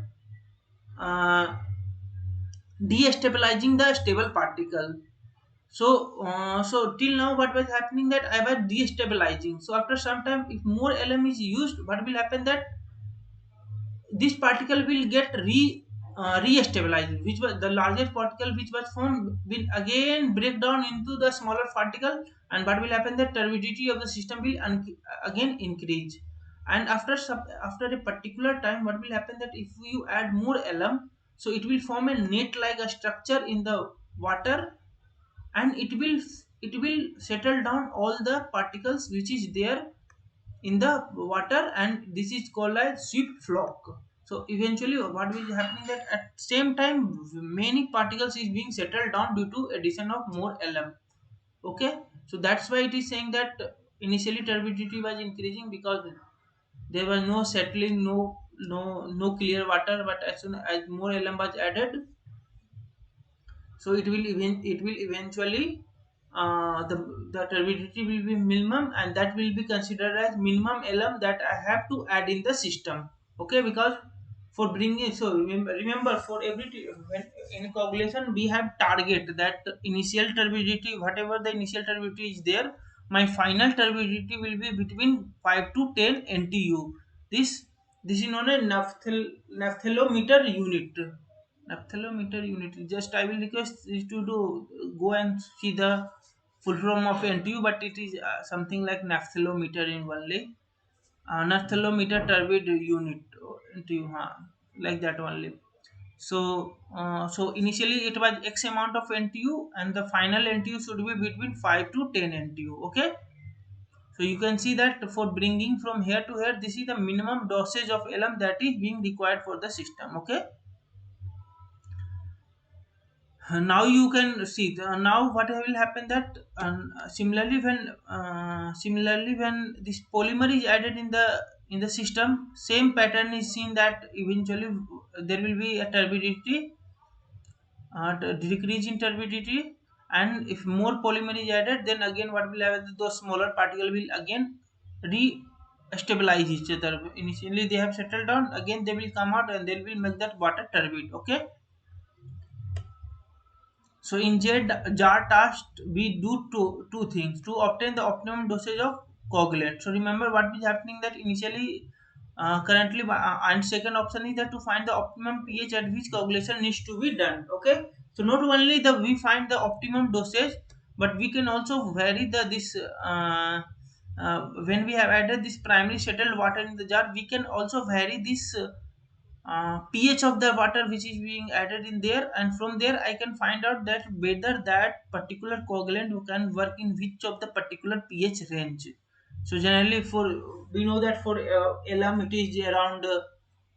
uh, destabilizing the stable particle. So till now what was happening that I was destabilizing. So after some time, if more LM is used, what will happen that this particle will get re-stabilized, which was the larger particle which was formed will again break down into the smaller particle, and what will happen that turbidity of the system will again increase. And after a particular time, what will happen that if you add more LM, so it will form a net like a structure in the water, and it will settle down all the particles which is there in the water, and this is called as sweep flock. So eventually what will be happening that at same time many particles is being settled down due to addition of more LM. Okay, so that's why it is saying that initially turbidity was increasing, because there was no settling, no clear water, but as soon as more LM was added, so it will eventually the turbidity will be minimum, and that will be considered as minimum LM that I have to add in the system. Okay, because for bringing, so remember for when in coagulation we have target that initial turbidity, whatever the initial turbidity is there, my final turbidity will be between 5 to 10 NTU. This is known as naphtalometer unit. Naphtalometer unit. Just I will request you to go and see the full form of NTU, but it is something like naphthalometer in only. Naphthalometer turbid unit, NTU, like that only. So initially it was X amount of NTU, and the final NTU should be between 5 to 10 NTU. Okay, so you can see that for bringing from here to here, this is the minimum dosage of LM that is being required for the system. Okay, Now you can see now what will happen that similarly when this polymer is added in the system, same pattern is seen that eventually there will be a turbidity, decrease in turbidity, and if more polymer is added, then again what will happen, those smaller particle will again re stabilize each other. Initially they have settled down, again they will come out and they will make that water turbid. Okay. So in jar task, we do two things to obtain the optimum dosage of coagulant. So remember what is happening that initially, currently, and second option is that to find the optimum pH at which coagulation needs to be done. Okay. So not only the we find the optimum dosage, but we can also vary the this. When we have added this primary settled water in the jar, we can also vary this pH of the water which is being added in there, and from there I can find out that whether that particular coagulant can work in which of the particular pH range. So generally for we know that for alum it is around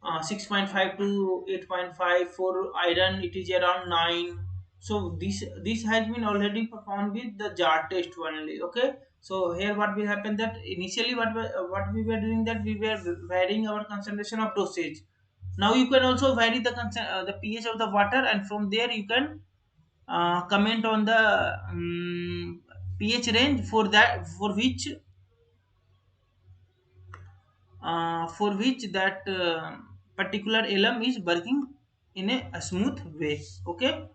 6.5 to 8.5, for iron it is around 9. So this has been already performed with the jar test only. Okay. So here what will happen that initially what we were doing, that we were varying our concentration of dosage. Now you can also vary the pH of the water, and from there you can comment on the pH range for which that particular alum is working in a smooth way. Okay.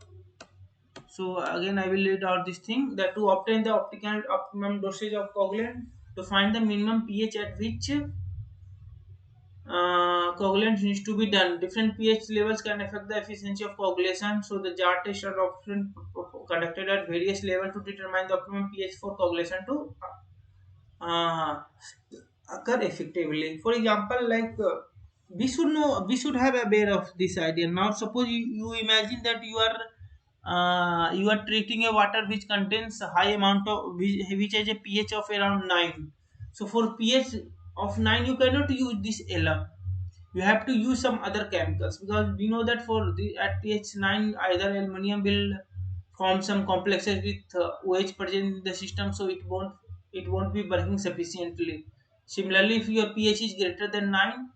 So again I will read out this thing that to obtain the optimum dosage of coagulant, to find the minimum pH at which coagulation needs to be done. Different pH levels can affect the efficiency of coagulation. So the jar tests are often conducted at various levels to determine the optimum pH for coagulation to uh, occur effectively. For example, like we should have aware of this idea. Now, suppose you imagine that you are treating a water which contains a high amount of which has a pH of around 9. So for pH of 9, you cannot use this alum. You have to use some other chemicals, because we know that for the at pH 9 either aluminum will form some complexes with OH present in the system, so it won't be working sufficiently. Similarly, if your pH is greater than 9,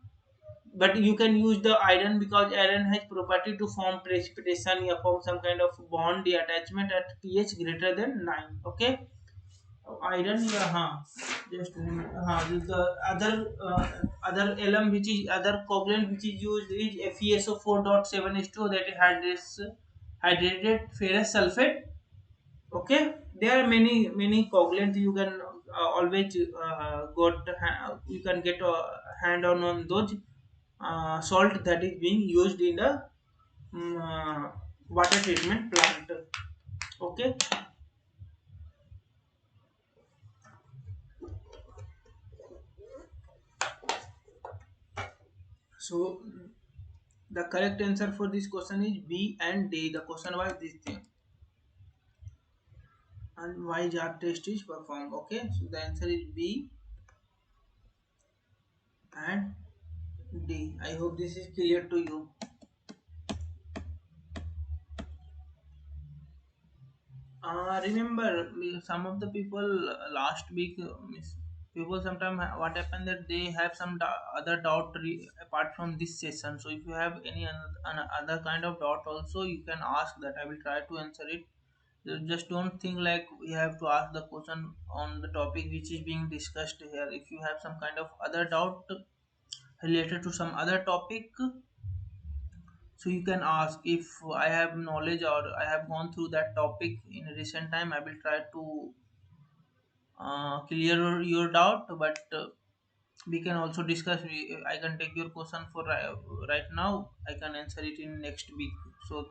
but you can use the iron, because iron has property to form precipitation or form some kind of bond attachment at pH greater than 9. Okay. Iron, yeah, just the other alum which is other coagulant which is used is FeSO4.7H2, that is hydrated ferrous sulfate. Okay. There are many coagulants you can always you can get a hand on those salt that is being used in the water treatment plant. Okay. So the correct answer for this question is B and D. The question was this thing. And why jar test is performed. Okay, so the answer is B and D. I hope this is clear to you. Remember, some of the people last week, people sometimes what happened that they have some other doubt apart from this session. So if you have any other kind of doubt also, you can ask that. I will try to answer it. Just don't think like we have to ask the question on the topic which is being discussed here. If you have some kind of other doubt related to some other topic, so you can ask. If I have knowledge or I have gone through that topic in a recent time, I will try to clear your doubt. But we can also discuss. I can take your question for right now. I can answer it in next week. So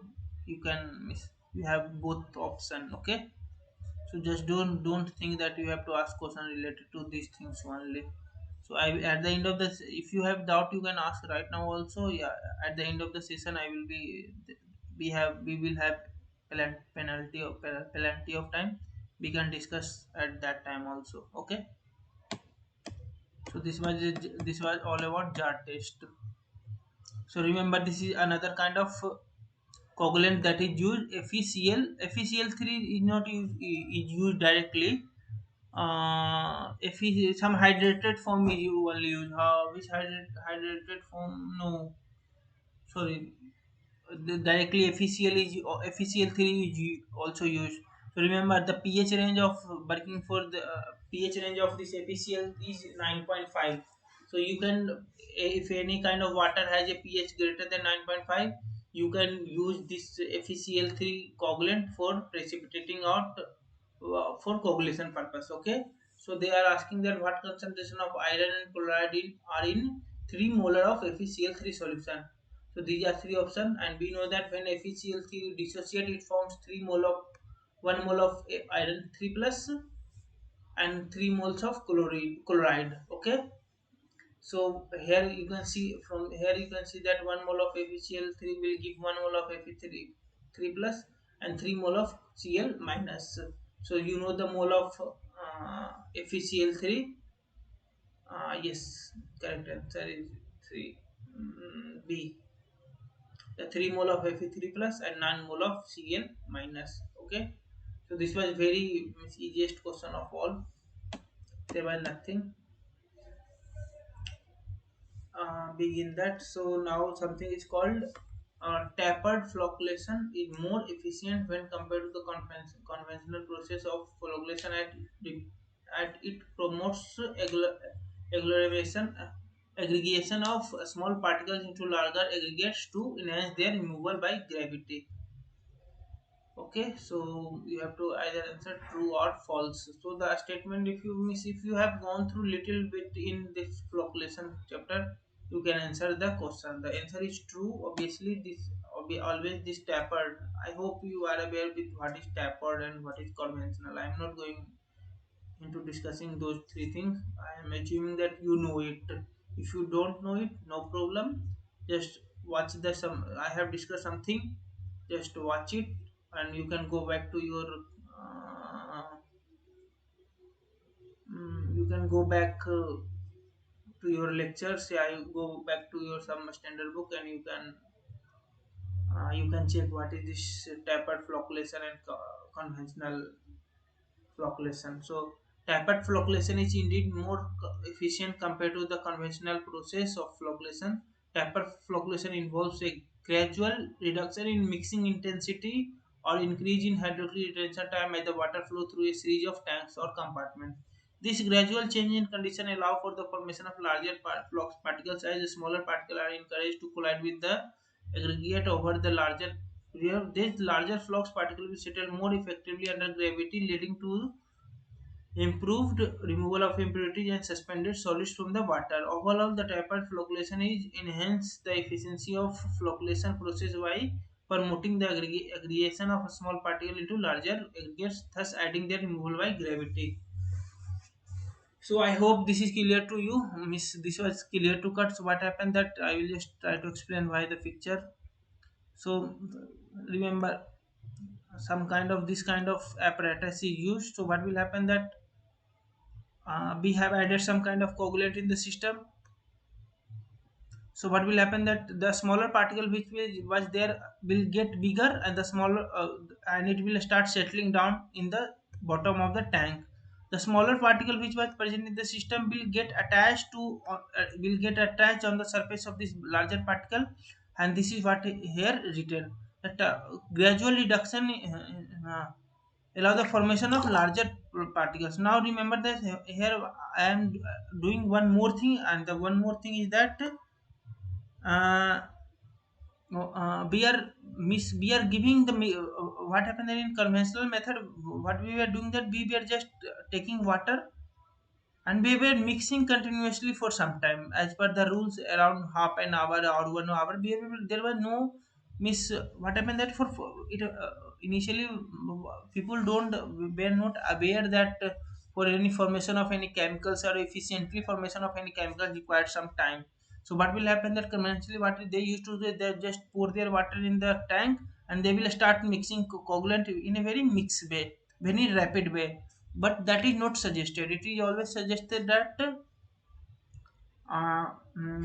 you can you have both option. Okay. So just don't think that you have to ask question related to these things only. So I at the end of this, if you have doubt, you can ask right now also. Yeah, at the end of the session, I will be we will have plenty of time. We can discuss at that time also. Okay. So this was all about jar test. So remember, this is another kind of coagulant that is used FeCl3 is not used directly. Some hydrated form is only used. Which hydrated form? No, sorry. Directly FeCl3 is also used. So remember the pH range of working for the pH range of this FeCl is 9.5. So you can, if any kind of water has a pH greater than 9.5, you can use this FeCl3 coagulant for precipitating out for coagulation purpose. Okay, so they are asking that what concentration of iron and chloride are in 3 molar of FeCl3 solution. So these are three options, and we know that when FeCl3 dissociate, it forms 3 mole of 1 mole of iron 3 plus and 3 moles of chloride. Okay, so here you can see, from here you can see that 1 mole of FeCl3 will give 1 mole of Fe3 3 plus and 3 mole of Cl minus. So you know the mole of FeCl3. Yes, correct answer is 3. B. The 3 mole of Fe3 plus and 9 mole of Cl minus. Okay, so this was very easiest question of all. There was nothing begin that. So now something is called tapered flocculation is more efficient when compared to the conventional process of flocculation. At it promotes aggregation of small particles into larger aggregates to enhance their removal by gravity. Okay, so you have to either answer true or false. So the statement, if you miss, if you have gone through little bit in this flocculation chapter, you can answer the question. The answer is true. Obviously, this always this tapered. I hope you are aware with what is tapered and what is conventional. I am not going into discussing those three things. I am assuming that you know it. If you don't know it, no problem. Just watch the some. I have discussed something. Just watch it, and you can go back to your. You can go back to your lectures. Yeah, you go back to your some standard book, and you can check what is this tapered flocculation and conventional flocculation. So tapered flocculation is indeed more efficient compared to the conventional process of flocculation. Tapered flocculation involves a gradual reduction in mixing intensity or increase in hydraulic retention time as the water flow through a series of tanks or compartments. This gradual change in condition allow for the formation of larger flux particles as the smaller particles are encouraged to collide with the aggregate over the larger. These larger flux particles will settle more effectively under gravity, leading to improved removal of impurities and suspended solids from the water. Overall, the tapered flocculation is enhance the efficiency of flocculation process by promoting the aggregation of a small particle into larger aggregates, thus adding their removal by gravity. So I hope this is clear to you. Miss, this was clear to cut. So what happened that I will just try to explain why the picture. So remember, some kind of this kind of apparatus is used. So what will happen that we have added some kind of coagulant in the system. So what will happen that the smaller particle which was there will get bigger, and the smaller and it will start settling down in the bottom of the tank. The smaller particle which was present in the system will get attached on the surface of this larger particle, and this is what here written that gradual reduction allow the formation of larger particles. Now remember that here I am doing one more thing, and the one more thing is that uh, we are giving what happened that in conventional method, what we were doing that we were just taking water and we were mixing continuously for some time as per the rules around half an hour or 1 hour. There were no miss. What happened that for it initially people don't were not aware that for any formation of any chemicals or efficiently formation of any chemicals required some time. So what will happen that conventionally what they used to do, they just pour their water in the tank and they will start mixing coagulant in a very mixed way, very rapid way. But that is not suggested. It is always suggested that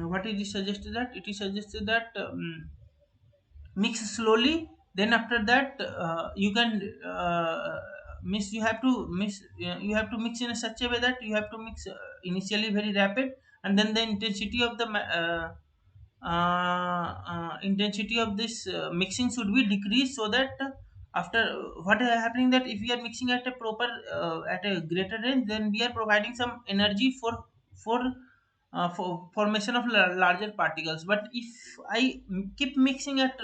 what it is suggested that it is suggested that mix slowly Then after that, you can mix. You have to mix in such a way that you have to mix initially very rapid, and then the intensity of the intensity of this mixing should be decreased, so that after what is happening, that if we are mixing at a proper at a greater range, then we are providing some energy for formation of larger particles. But if I keep mixing at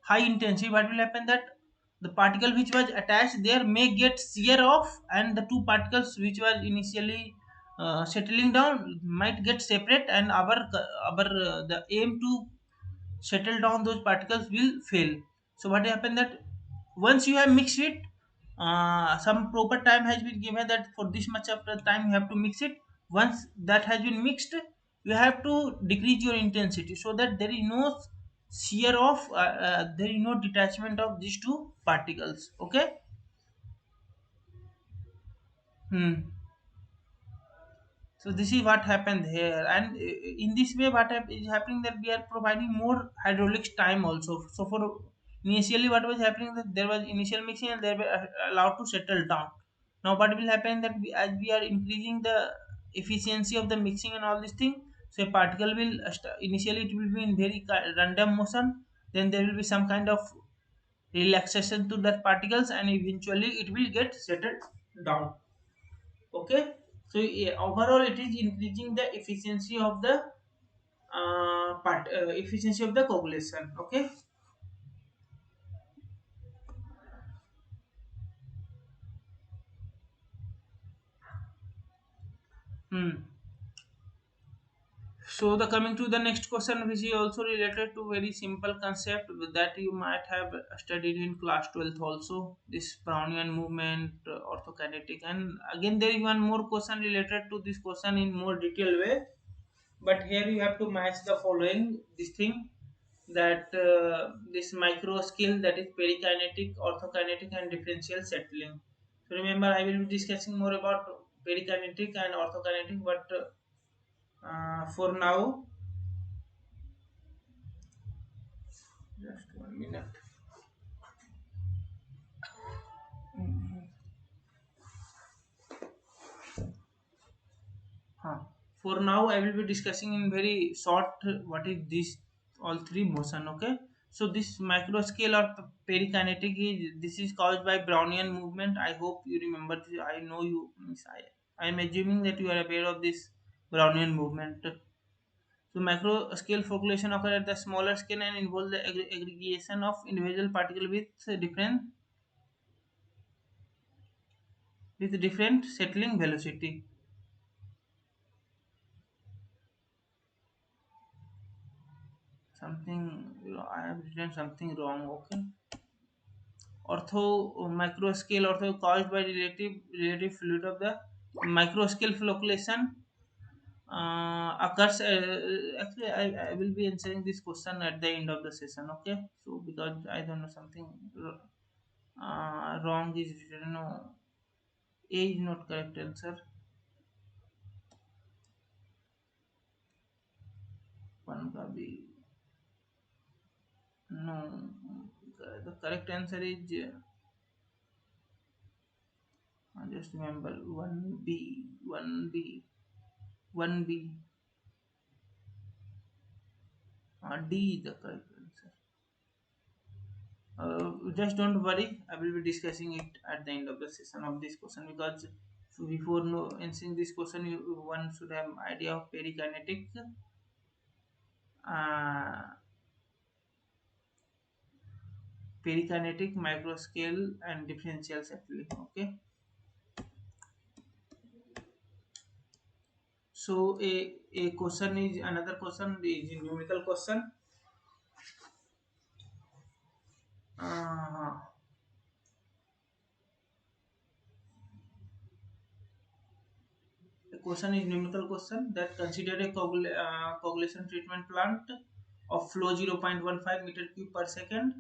high intensity, what will happen, that the particle which was attached there may get shear off, and the two particles which was initially settling down might get separate, and our the aim to settle down those particles will fail. So what happened, that once you have mixed it, some proper time has been given, that for this much of the time you have to mix it. Once that has been mixed, you have to decrease your intensity, so that there is no shear off, there is no detachment of these two particles. Okay. Hmm. So this is what happened here, and in this way, is happening, that we are providing more hydraulics time also. So for initially, what was happening, that there was initial mixing and they were allowed to settle down. Now, what will happen, that as we are increasing the efficiency of the mixing and all this thing, so a particle will initially it will be in very random motion. Then there will be some kind of relaxation to that particles, and eventually it will get settled down. Okay. So overall it is increasing the efficiency of the efficiency of the coagulation. Okay. Hmm. So the coming to the next question, which is also related to very simple concept that you might have studied in class 12th also, this Brownian movement, orthokinetic, and again there is one more question related to this question in more detailed way. But here you have to match the following this thing, that this micro skill, that is perikinetic, orthokinetic, and differential settling. So remember, I will be discussing more about perikinetic and orthokinetic, but for now, just 1 minute. Huh. For now, I will be discussing in very short what is this all three motion. Okay. So this micro scale or perikinetic is, this is caused by Brownian movement. I hope you remember this. I know you. I am assuming that you are aware of this Brownian movement. So macro scale flocculation occur at the smaller scale and involve the aggregation of individual particle with different settling velocity. Something, I have written something wrong. Okay. Ortho micro scale ortho caused by relative fluid of the micro scale flocculation occurs. Actually, I will be answering this question at the end of the session. Okay. So because I don't know something wrong is written. No, A is not correct answer. One का भी no. The correct answer is just remember one B. D is the correct answer. Just don't worry. I will be discussing it at the end of the session of this question, because before answering this question, one should have idea of perikinetic, uh, microscale, and differential settling. Okay. So a question is another question is a numerical question. Uh, The question is numerical question, that consider a coagulation treatment plant of flow 0.15 meter cube per second,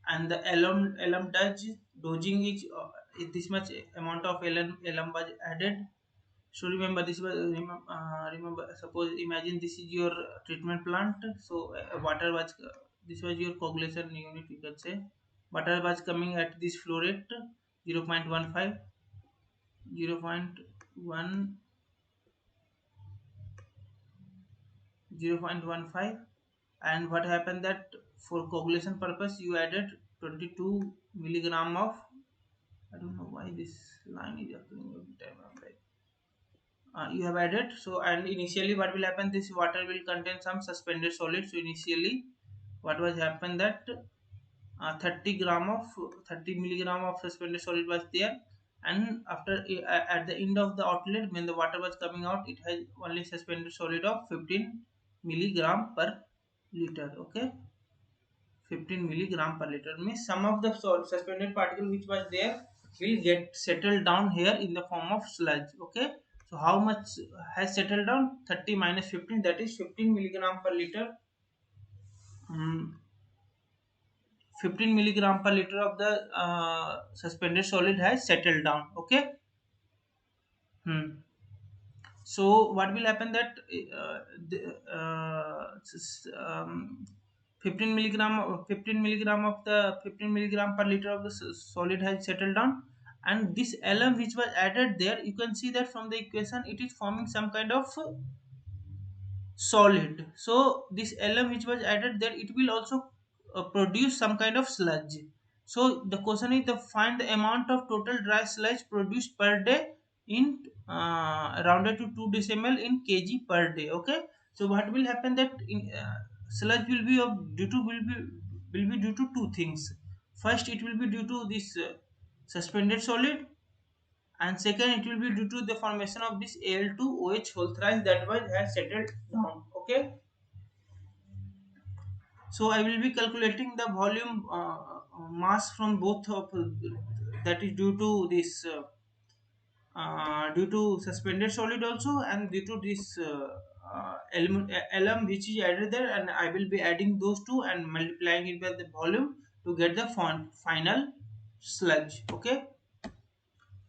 and the alum dosing is this much amount of alum was added. So remember, this was remember, suppose imagine this is your treatment plant. So water was this was your coagulation unit, you can say. Water was coming at this flow rate 0.15, 0.1, 0.15. And what happened that for coagulation purpose you added 22 milligram of, I don't know why this line is appearing every time. I'm like, you have added. So and initially what will happen, this water will contain some suspended solid. So initially what was happened that 30 gram of 30 milligram of suspended solid was there, and after at the end of the outlet when the water was coming out, it has only suspended solid of 15 milligram per liter. Okay, 15 milligram per liter means some of the suspended particle which was there will get settled down here in the form of sludge. Okay, so how much has settled down? 30 minus 15, that is 15 milligram per liter. 15 milligram per liter of the suspended solid has settled down. Okay. Hmm. So what will happen that the, 15 milligram 15 milligram of the 15 milligram per liter of the solid has settled down, and this lm which was added there, you can see that from the equation it is forming some kind of solid. So this lm which was added there, it will also produce some kind of sludge. So the question is to find the amount of total dry sludge produced per day in rounded to 2 decimal in kg per day. Okay, so what will happen that in sludge will be of due to will be due to two things. First it will be due to this suspended solid, and second it will be due to the formation of this Al2OH whole thrice that was has settled down. Okay, so I will be calculating the volume mass from both of that is due to this due to suspended solid also, and due to this LM which is added there, and I will be adding those two and multiplying it by the volume to get the final sludge. Okay,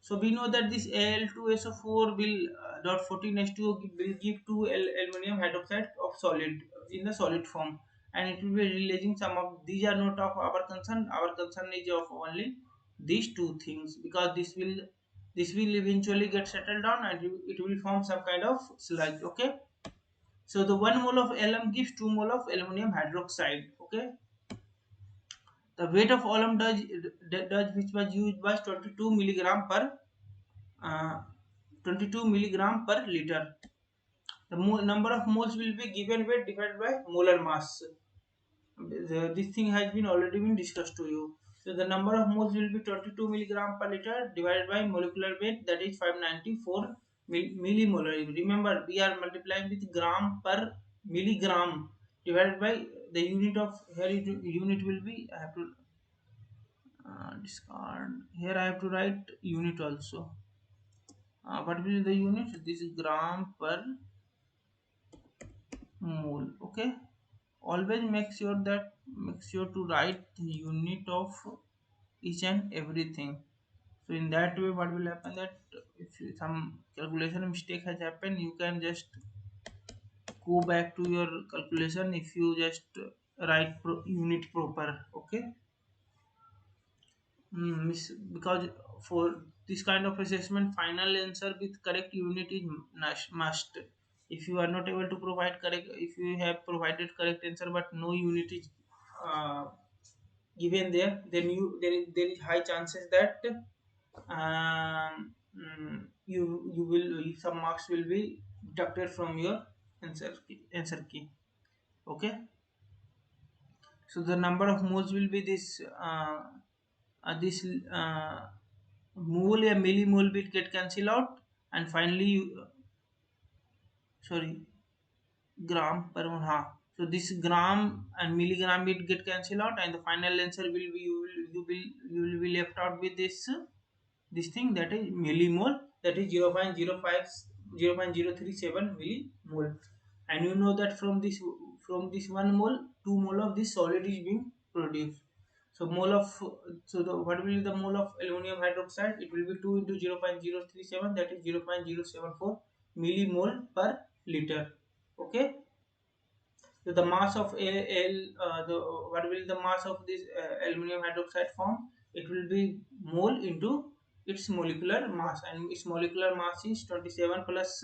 so we know that this Al2SO4 will dot 14H2O will give two aluminum hydroxide of solid in the solid form, and it will be releasing some of these are not of our concern. Our concern is of only these two things, because this will eventually get settled down and it will form some kind of sludge. Okay, so the 1 mole of Lm gives 2 mole of aluminum hydroxide. Okay, the weight of alum does which was used was 22 milligram per uh, 22 milligram per liter. The number of moles will be given weight divided by molar mass. This thing has been already been discussed to you. So the number of moles will be 22 milligram per liter divided by molecular weight, that is 594 millimolar. Remember, we are multiplying with gram per milligram divided by the unit of here. Unit will be, I have to discard here. I have to write unit also. What will be the unit? This is gram per mole. Okay, always make sure to write the unit of each and everything. So in that way what will happen that if some calculation mistake has happened, you can just go back to your calculation if you just write unit proper. Okay. Because for this kind of assessment, final answer with correct unit is must. If you are not able to provide correct, if you have provided correct answer but no unit is uh, given there, then there is high chances that you will some marks will be deducted from your answer key. Okay, so the number of moles will be this mole and millimole will get cancelled out, and finally sorry, gram per one half. So this gram and milligram will get cancelled out, and the final answer will be you will be left out with this thing, that is millimole, that is 0.05 0.037 millimole. And you know that from this 1 mole 2 mole of this solid is being produced. So mole of what will be the mole of aluminum hydroxide? It will be 2 into 0.037, that is 0.074 millimole per liter. Okay, So the mass of the what will the mass of this aluminum hydroxide form? It will be mole into its molecular mass, and its molecular mass is 27 plus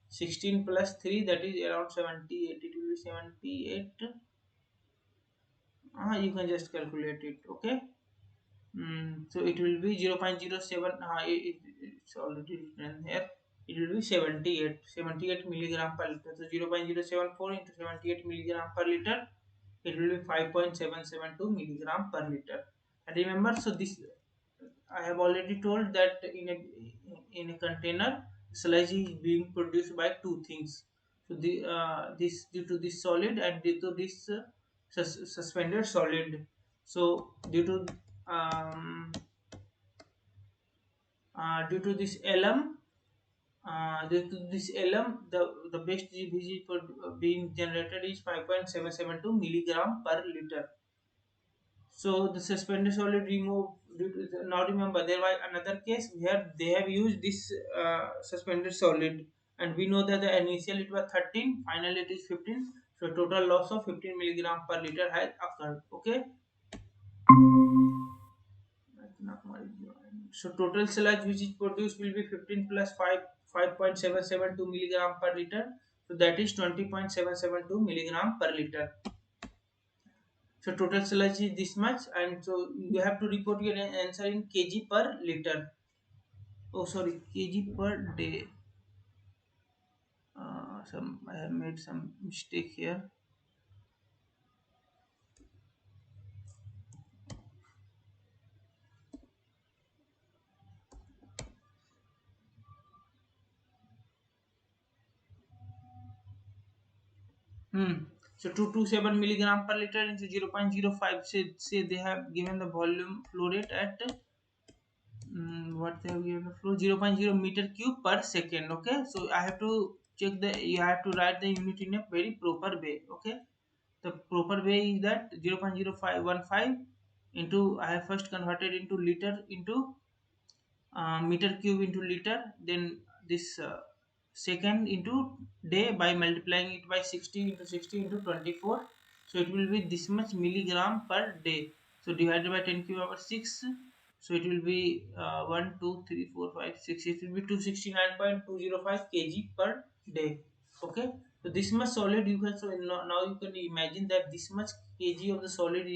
16 plus 3, that is around 78. It will be 78. You can just calculate it, okay. So it will be 0.07. It's already written here. It will be 78 milligram per liter. So 0.074 into 78 milligram per liter, it will be 5.772 milligram per liter. And remember, so this I have already told that in a container, sludge is being produced by two things. So this due to this solid and due to this suspended solid. So um, due to this alum, the best GBG for being generated is 5.772 milligram per liter. So the suspended solid remove. Now remember, there was another case where they have used this suspended solid, and we know that the initial it was 13, finally it is 15. So total loss of 15 milligram per liter has occurred. Okay. So total sludge which is produced will be 15 plus 5, 5.772 milligram per liter. So that is 20.772 milligram per liter. So total sludge is this much, and so you have to report your answer in kg per liter. Oh, sorry, kg per day. Some I have made some mistake here. So 227 milligram per liter into 0.05. Say they have given the volume flow rate at what they have given the flow 0.0 meter cube per second. Okay, so I have to check the you have to write the unit in a very proper way. Okay, the proper way is that 0.0515 into I have first converted into liter into meter cube into liter, then this second into day by multiplying it by 60 into 60 into 24. So it will be this much milligram per day. So divided by 10 cube over 6, so it will be 1 2 3 4 5 6, it will be 269.205 kg per day. Okay, so this much solid you can, so now you can imagine that this much kg of the solid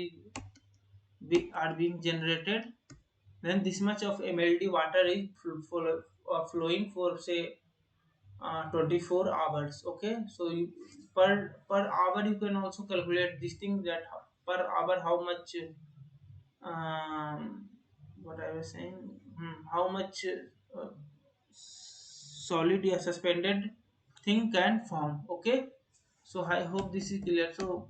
are being generated, then this much of MLD water is flowing for say 24 hours. Okay, so per hour you can also calculate this thing, that per hour how much what I was saying, how much solid or suspended thing can form. Okay, so I hope this is clear. So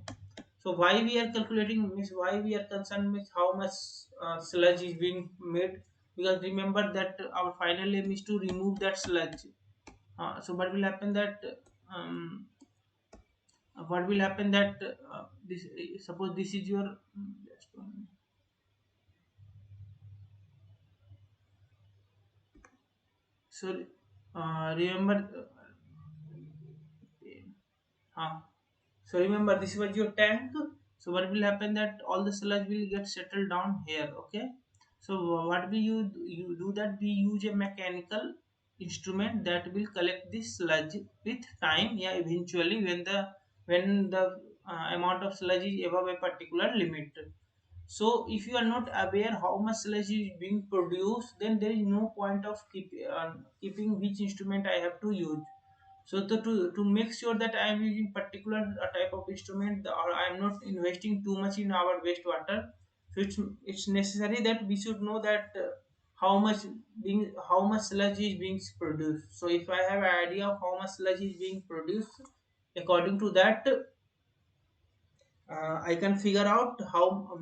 why we are calculating means, why we are concerned with how much sludge is being made, because remember that our final aim is to remove that sludge. So what will happen that this suppose this is your just one minute. So remember uh, so remember this was your tank. So what will happen that all the sludge will get settled down here. Okay, so what we you do that we use a mechanical instrument that will collect this sludge with time. Yeah, eventually when the amount of sludge is above a particular limit. So if you are not aware how much sludge is being produced, then there is no point of keeping which instrument I have to use. So to make sure that I am using particular type of instrument, or I am not investing too much in our wastewater, so it's necessary that we should know that how much sludge is being produced. So if I have an idea of how much sludge is being produced, according to that I can figure out how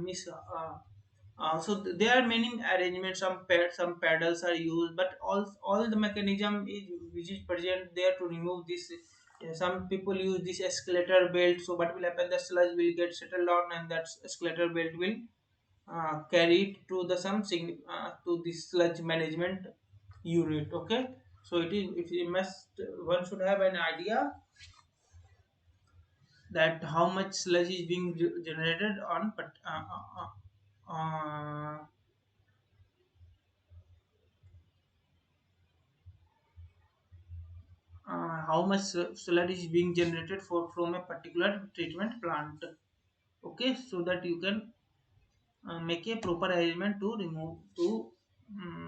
there are many arrangements. Some paddles are used, but all the mechanism is which is present there to remove this. Some people use this escalator belt. So what will happen? The sludge will get settled down, and that escalator belt will carry it to the to this sludge management unit. Okay, so it must one should have an idea that how much sludge is being generated on, but how much sludge is being generated from a particular treatment plant. Okay, so that you can make a proper arrangement to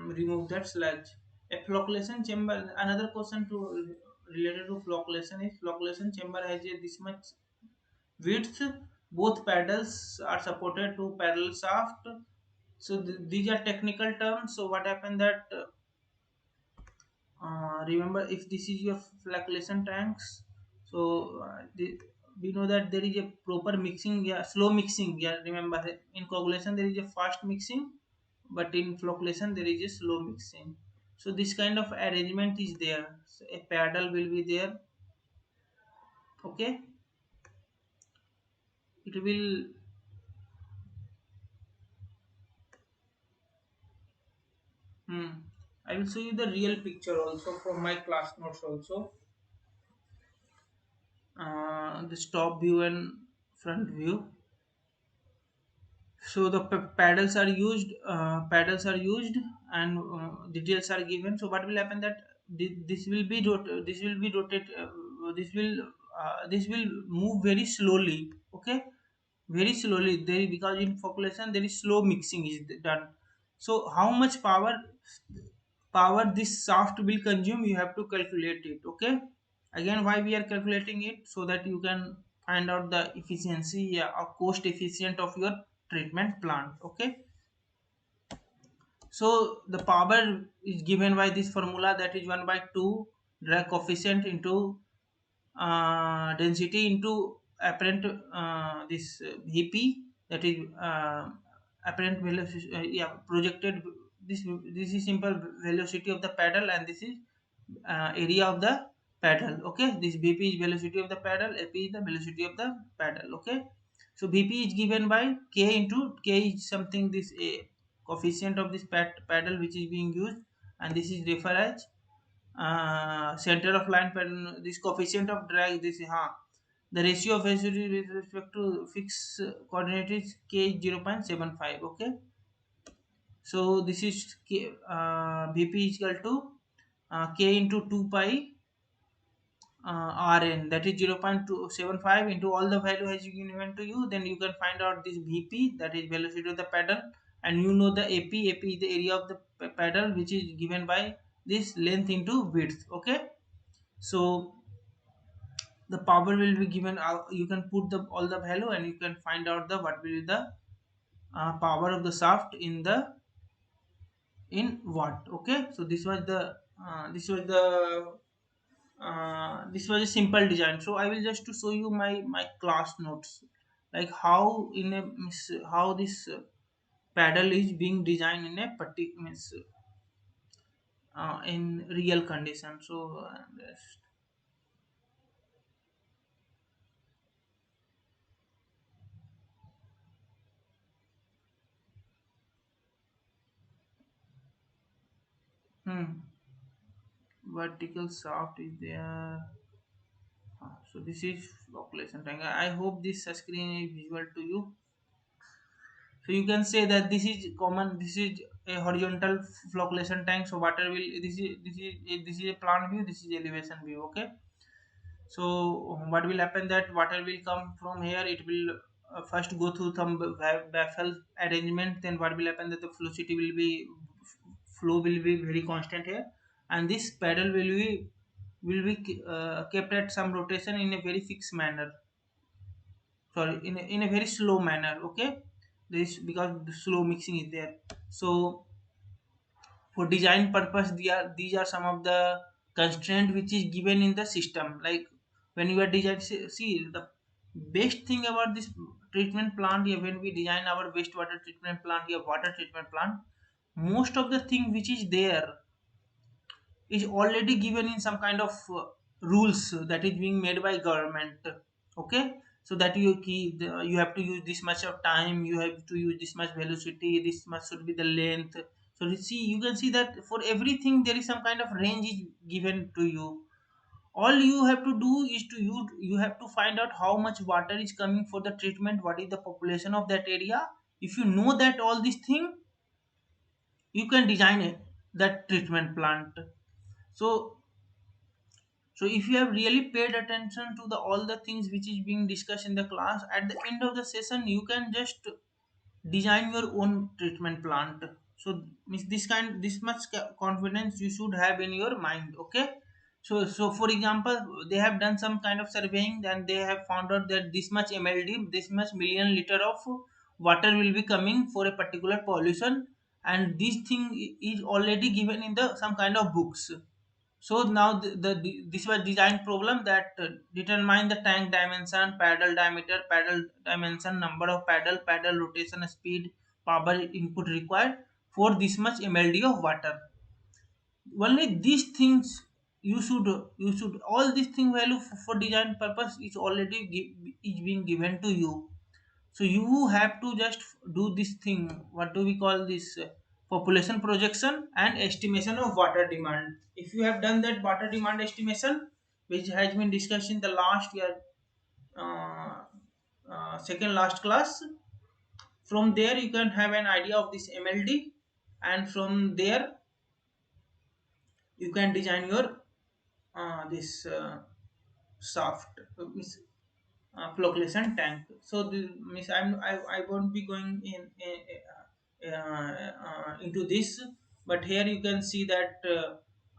remove that sludge. A flocculation chamber. Another question to related to flocculation is flocculation chamber has a this much width. Both paddles are supported to parallel shaft. So these are technical terms. So what happened that remember, if this is your flocculation tanks, so we know that there is a proper mixing, yeah, slow mixing. Yeah, remember, in coagulation there is a fast mixing, but in flocculation there is a slow mixing. So this kind of arrangement is there. So a paddle will be there. Okay, it will. Hmm, I will show you the real picture also from my class notes also. This top view and front view. So the paddles are used, and details are given. So what will happen that this will be rotate, this will move very slowly. Okay, very slowly there, because in population there is slow mixing is done. So how much power this shaft will consume, you have to calculate it. Okay, again, why we are calculating it? So that you can find out the efficiency, yeah, or cost efficient of your treatment plant. Okay, so the power is given by this formula, that is 1 by 2 drag coefficient into density into apparent this Vp, that is apparent velocity, yeah, projected. This is simple velocity of the paddle, and this is area of the paddle. Okay, this Vp is velocity of the paddle, Ap is the velocity of the paddle. Okay, so Vp is given by k into k is something, this a coefficient of this paddle which is being used, and this is refer as center of line pattern. This coefficient of drag, this the ratio of velocity with respect to fixed coordinate is k is 0.75. Okay, so this is k, Vp is equal to k into 2 pi Rn, that is 0.275 into all the value has been given to you. Then you can find out this Vp, that is velocity of the paddle, and you know the Ap is the area of the paddle, which is given by this length into width. Okay, so the power will be given out. You can put the all the value, and you can find out the what will be the power of the shaft in the in watt. Okay, so this was the this was a simple design. So I will just to show you my class notes, like how in a how this paddle is being designed in a particular in real condition. So just, vertical shaft is there. So this is population tank. I hope this screen is visual to you. So you can say that this is common. This is a horizontal flocculation tank. So water will, this is a plan view. This is elevation view. Okay. So what will happen that water will come from here. It will first go through some baffle arrangement. Then what will happen that the flow will be very constant here, and this paddle will be kept at some rotation in a very fixed manner. Sorry, in a very slow manner. Okay, this because the slow mixing is there. So for design purpose, these are some of the constraint which is given in the system. Like when you are design, see the best thing about this treatment plant here, when we design our wastewater treatment plant here, water treatment plant, most of the thing which is there is already given in some kind of rules that is being made by government. Okay, so that you have to use this much of time, you have to use this much velocity, this much should be the length. So you can see that for everything there is some kind of range is given to you. all you have to do is to you have to find out how much water is coming for the treatment, what is the population of that area. If you know that all these thing, you can design it, that treatment plant. So so if you have really paid attention to the all the things which is being discussed in the class, at the end of the session you can just design your own treatment plant. So means this much confidence you should have in your mind. Okay. So for example, they have done some kind of surveying, and they have found out that this much mld, this much million liter of water will be coming for a particular pollution, and this thing is already given in the some kind of books. So now this was design problem that determine the tank dimension, paddle diameter, paddle dimension, number of paddle rotation speed, power input required for this much mld of water. Only these things you should all these thing value for design purpose is already is being given to you. So you have to just do this thing. What do we call this? Population projection and estimation of water demand. If you have done that water demand estimation, which has been discussed in the last year, uh, second last class, from there you can have an idea of this MLD, and from there you can design your this shaft, flocculation tank. So the miss I won't be going into this, but here you can see that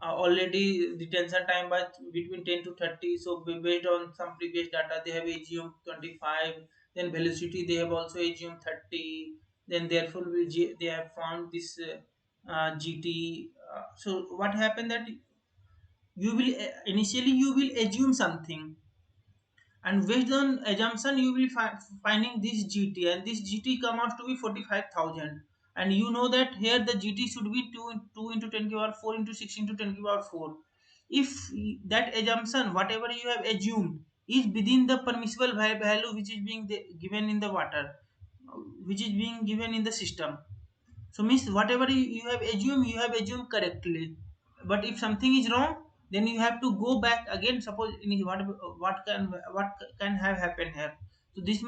already the tensor time was between 10 to 30. So based on some previous data, they have assumed 25. Then velocity they have also assumed 30. Then therefore they have found this GT. So what happened that you will initially you will assume something, and based on assumption you will finding this GT, and this GT comes out to be 45,000. And you know that here the GT should be 2 into 10 to the power 4 into 6 into 10 to the power 4. If that assumption whatever you have assumed is within the permissible value which is being given in the water, which is being given in the system, so means whatever you have assumed correctly. But if something is wrong, then you have to go back again. Suppose what can have happened here. So this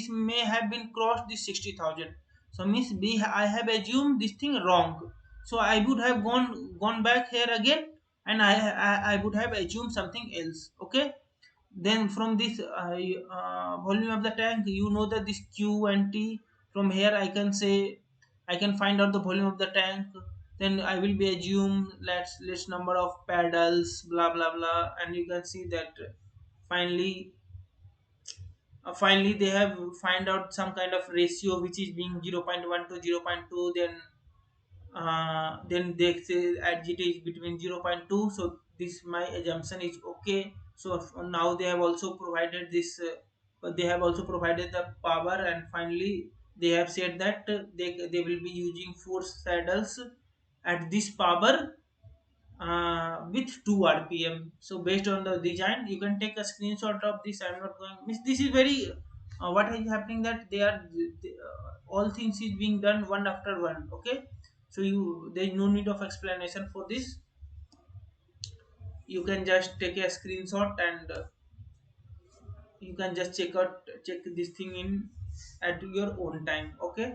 may have been crossed this 60,000. So means I have assumed this thing wrong. So I would have gone back here again, and I would have assumed something else. Okay. Then from this volume of the tank, you know that this Q and T. From here I can say I can find out the volume of the tank. Then I will be assume let's number of paddles, blah blah blah, and you can see that finally finally they have find out some kind of ratio which is being 0.1 to 0.2. Then they say at GT is between 0.2. So this my assumption is okay. So now they have also provided this they have also provided the power, and finally they have said that they will be using 4 saddles at this power with 2 rpm. So based on the design you can take a screenshot of this. I'm not going means this is very what is happening that all things is being done one after one. Okay. So there is no need of explanation for this. You can just take a screenshot, and you can just check this thing in at your own time. Okay.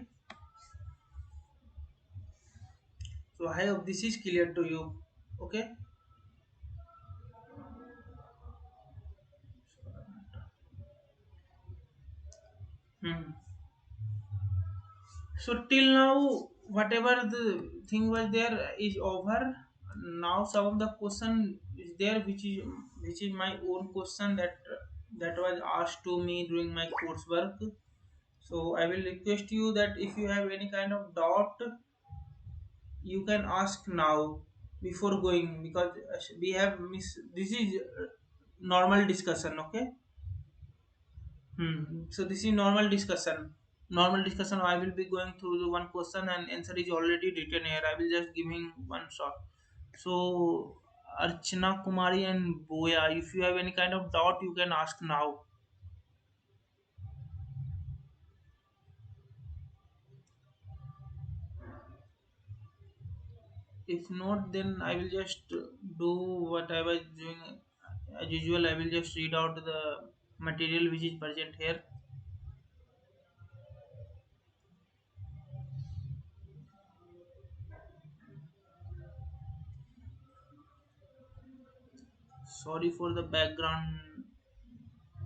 So I hope this is clear to you. Okay. Hmm. So till now, whatever the thing was there is over. Now some of the question is there, which is my own question that was asked to me during my coursework. So I will request you that if you have any kind of doubt, you can ask now before going, because we have this is normal discussion. Okay. So this is normal discussion. Normal discussion. I will be going through the one question, and answer is already written here. I will just giving one shot. So Archana Kumari and Boya, if you have any kind of doubt, you can ask now. If not, then I will just do what I was doing. as usual, I will just read out the material which is present here. Sorry for the background.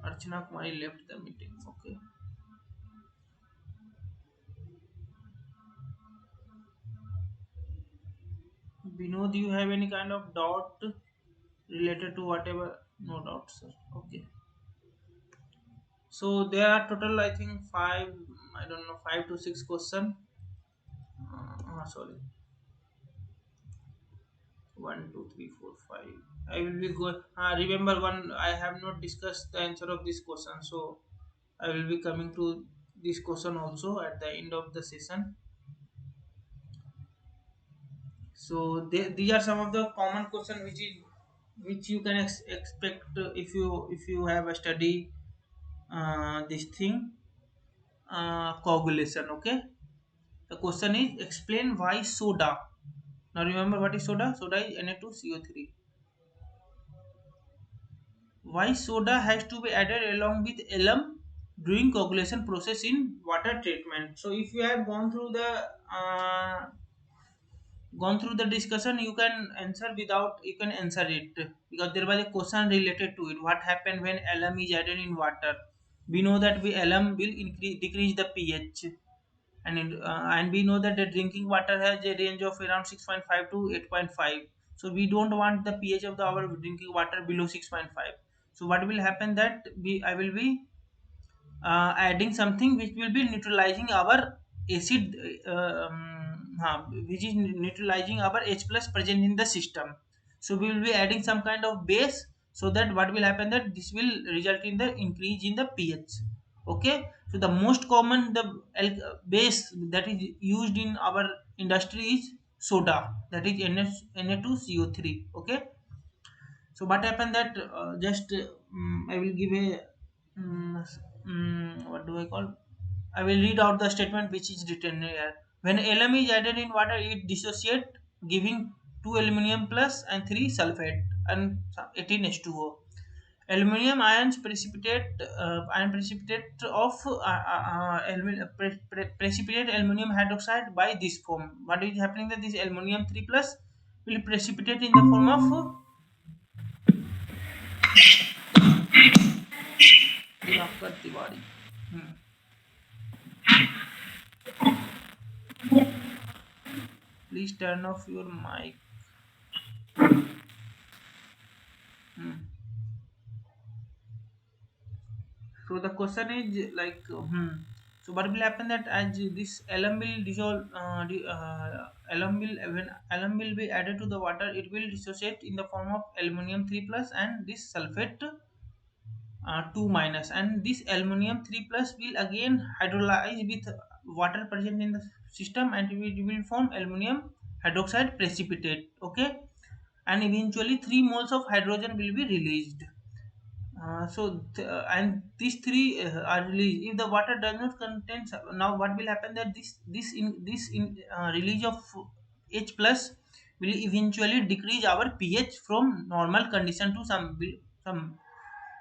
Archana Kumari left the meeting. Okay. Vinod, do you have any kind of doubt related to whatever? No doubt, sir. Okay. So there are total, I think, five. I don't know, 5 to 6 question. Sorry, 1, 2, 3, 4, 5. I will be go. Remember one. I have not discussed the answer of this question, so I will be coming to this question also at the end of the session. So these are some of the common question which you can expect if you have a study this thing, coagulation. Okay, the question is explain why soda. Now remember what is soda? Soda is Na2CO3. Why soda has to be added along with alum during coagulation process in water treatment? So if you have gone through the discussion, you can answer without, you can answer it, because there was a question related to it. What happened when alum is added in water? We know that alum will decrease the pH, and we know that the drinking water has a range of around 6.5 to 8.5. So we don't want the pH of our drinking water below 6.5. So what will happen that I will be adding something which will be neutralizing our acid, which is neutralizing our H plus present in the system. So we will be adding some kind of base, so that what will happen that this will result in the increase in the pH. Okay, so the most common base that is used in our industry is soda, that is Na2CO3. Okay, so what happened that just I will give a what do I call? I will read out the statement which is written here. When alum is added in water, it dissociate, giving 2 aluminum plus and 3 sulfate and 18 H2O. Aluminium ion precipitate of precipitate aluminum hydroxide by this form. What is happening that this aluminum 3 plus will precipitate in the form of Diwakar Tiwari. Hmm. Please turn off your mic. Hmm. So the question is like, so what will happen that as this alum will dissolve, alum will, when alum will be added to the water, it will dissociate in the form of aluminium 3 plus and this sulfate 2 minus, and this aluminium 3 plus will again hydrolyze with water present in the system, and it will form aluminium hydroxide precipitate. Okay, and eventually 3 moles of hydrogen will be released. And these three are released if the water does not contain. Now what will happen that this release of H plus will eventually decrease our pH from normal condition to some,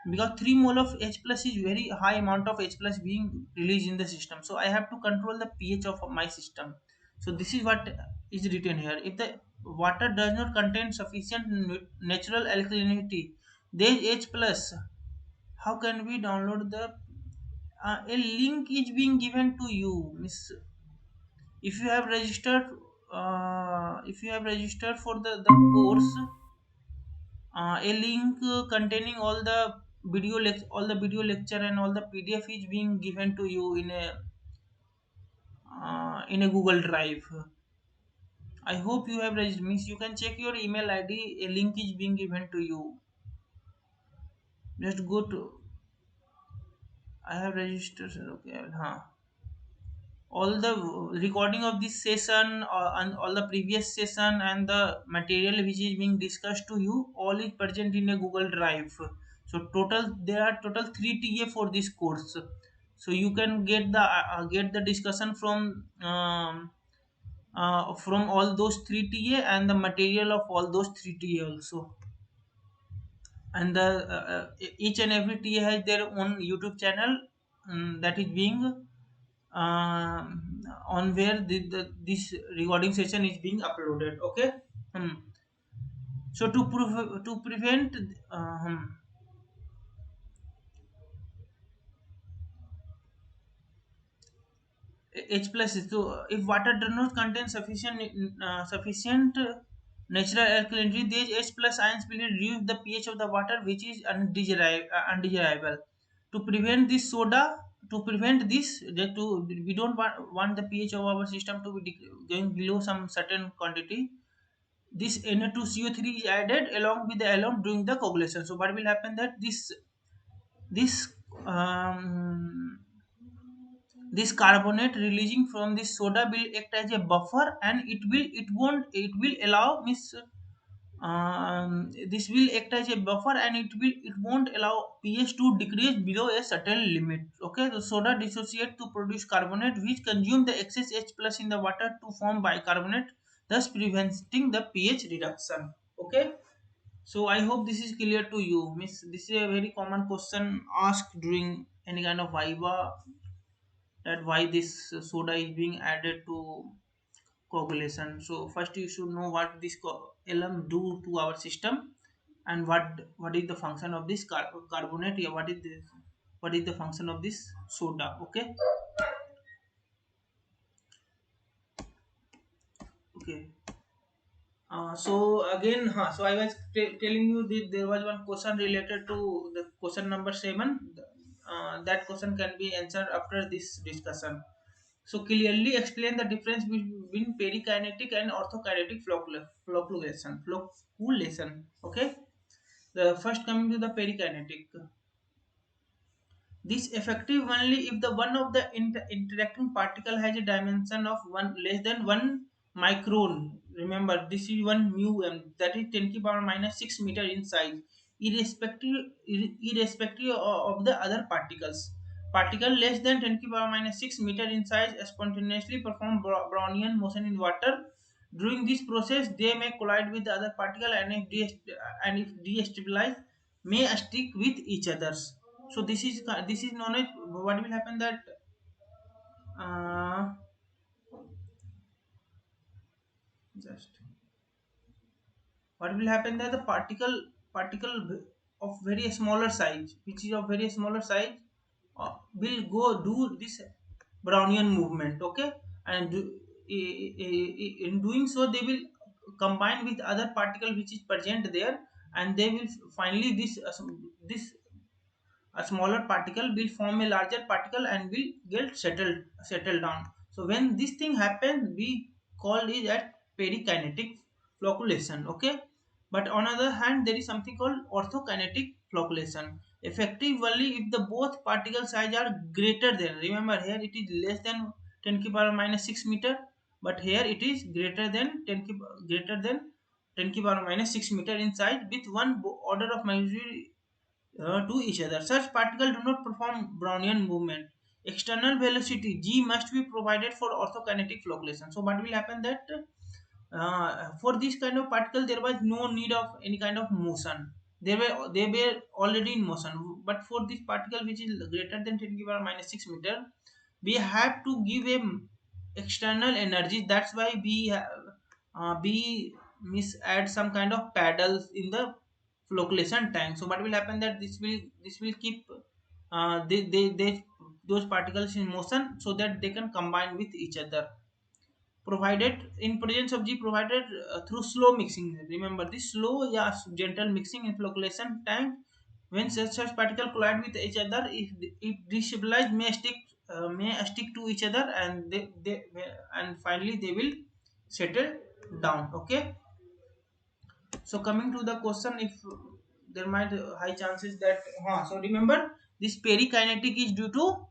because 3 mole of H plus is very high amount of H plus being released in the system. So I have to control the pH of my system. So this is what is written here. If the water does not contain sufficient natural alkalinity, there is H plus. How can we download the a link is being given to you, miss. If you have registered, for the course, a link containing all the video lecture and all the PDF is being given to you in a Google Drive. I hope you have registered. Means you can check your email ID. A link is being given to you. Just go to. I have registered. Okay. Huh. All the recording of this session, and all the previous session and the material which is being discussed to you, all is present in a Google Drive. So total there are total 3 TA for this course. So you can get the discussion from all those 3 TA and the material of all those 3 TA also. and the each and every TA has their own YouTube channel, that is being on where this recording session is being uploaded. Okay. Hmm. So to prevent H plus is so if water does not contain sufficient natural alkalinity, these H plus ions will reduce the pH of the water, which is undesirable. To prevent this soda, to prevent this, we don't want the pH of our system to be going below some certain quantity. This Na2CO3 is added along with the alone during the coagulation. So what will happen that this um, this carbonate releasing from this soda will act as a buffer, and it will allow miss this will act as a buffer, and it won't allow pH to decrease below a certain limit. Okay, the soda dissociate to produce carbonate, which consume the excess H plus in the water to form bicarbonate, thus preventing the pH reduction. Okay, so I hope this is clear to you. Miss, this is a very common question asked during any kind of viva, that why this soda is being added to coagulation. So first you should know what this LM do to our system, and what is the function of this carbonate. Yeah, what is the function of this soda. Okay. Okay. So again, so I was telling you that there was one question related to the question number 7. That question can be answered after this discussion. So clearly explain the difference between perikinetic and orthokinetic flocculation. Flocculation. Okay. The first coming to the perikinetic. This effective only if the one of the interacting particle has a dimension of one less than 1 micron. Remember, this is 1 μm, that is 10 to the power minus 6 meter in size, irrespective of the other particles. Particle less than 10 to the power minus 6 meter in size spontaneously perform Brownian motion in water. During this process, they may collide with the other particle, and if destabilized, may stick with each others. So this is known as, what will happen that uh, just what will happen that the particle of very smaller size, which is of very smaller size, will go do this Brownian movement. Okay, and in doing so they will combine with other particle which is present there, and they will finally this a smaller particle will form a larger particle and will get settled down. So when this thing happens, we call it as perikinetic flocculation. Okay, but on other hand there is something called orthokinetic flocculation, effective only if the both particle size are greater than, remember here it is less than 10 to the power minus 6 meter, but here it is greater than 10 to the power minus 6 meter in size, with one order of magnitude to each other. Such particles do not perform Brownian movement. External velocity g must be provided for orthokinetic flocculation. So what will happen that for this kind of particle there was no need of any kind of motion. They were already in motion. But for this particle which is greater than 10 to the power minus 6 meter, we have to give a external energy. That's why we add some kind of paddles in the flocculation tank. So what will happen that this will keep they those particles in motion, so that they can combine with each other, provided in presence of G, provided through slow mixing. Remember this slow, yeah, gentle mixing in flocculation tank. When such particle collide with each other, if destabilized, may stick to each other, and and finally they will settle down. Okay. So coming to the question, if there might high chances that so remember this perikinetic is due to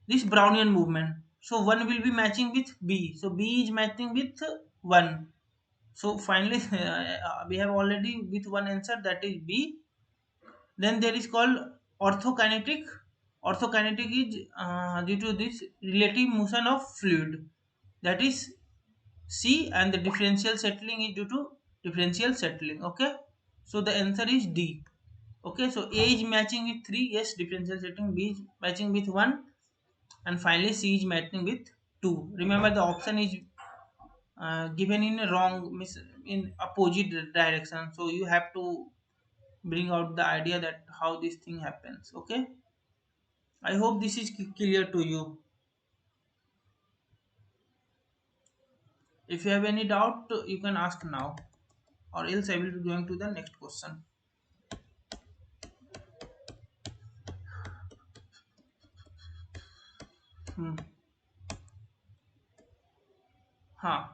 this Brownian movement. So one will be matching with B. So B is matching with 1. So finally we have already with one answer, that is B. Then there is called orthokinetic. Orthokinetic is due to this relative motion of fluid, that is C, and the differential settling is due to differential settling. Okay, so the answer is D. Okay, so A is matching with 3, yes, differential settling. B is matching with 1, and finally C is matching with 2. Remember, the option is given in a wrong, in opposite direction, so you have to bring out the idea that how this thing happens. Okay, I hope this is clear to you. If you have any doubt, you can ask now, or else I will be going to the next question. Hmm. Huh.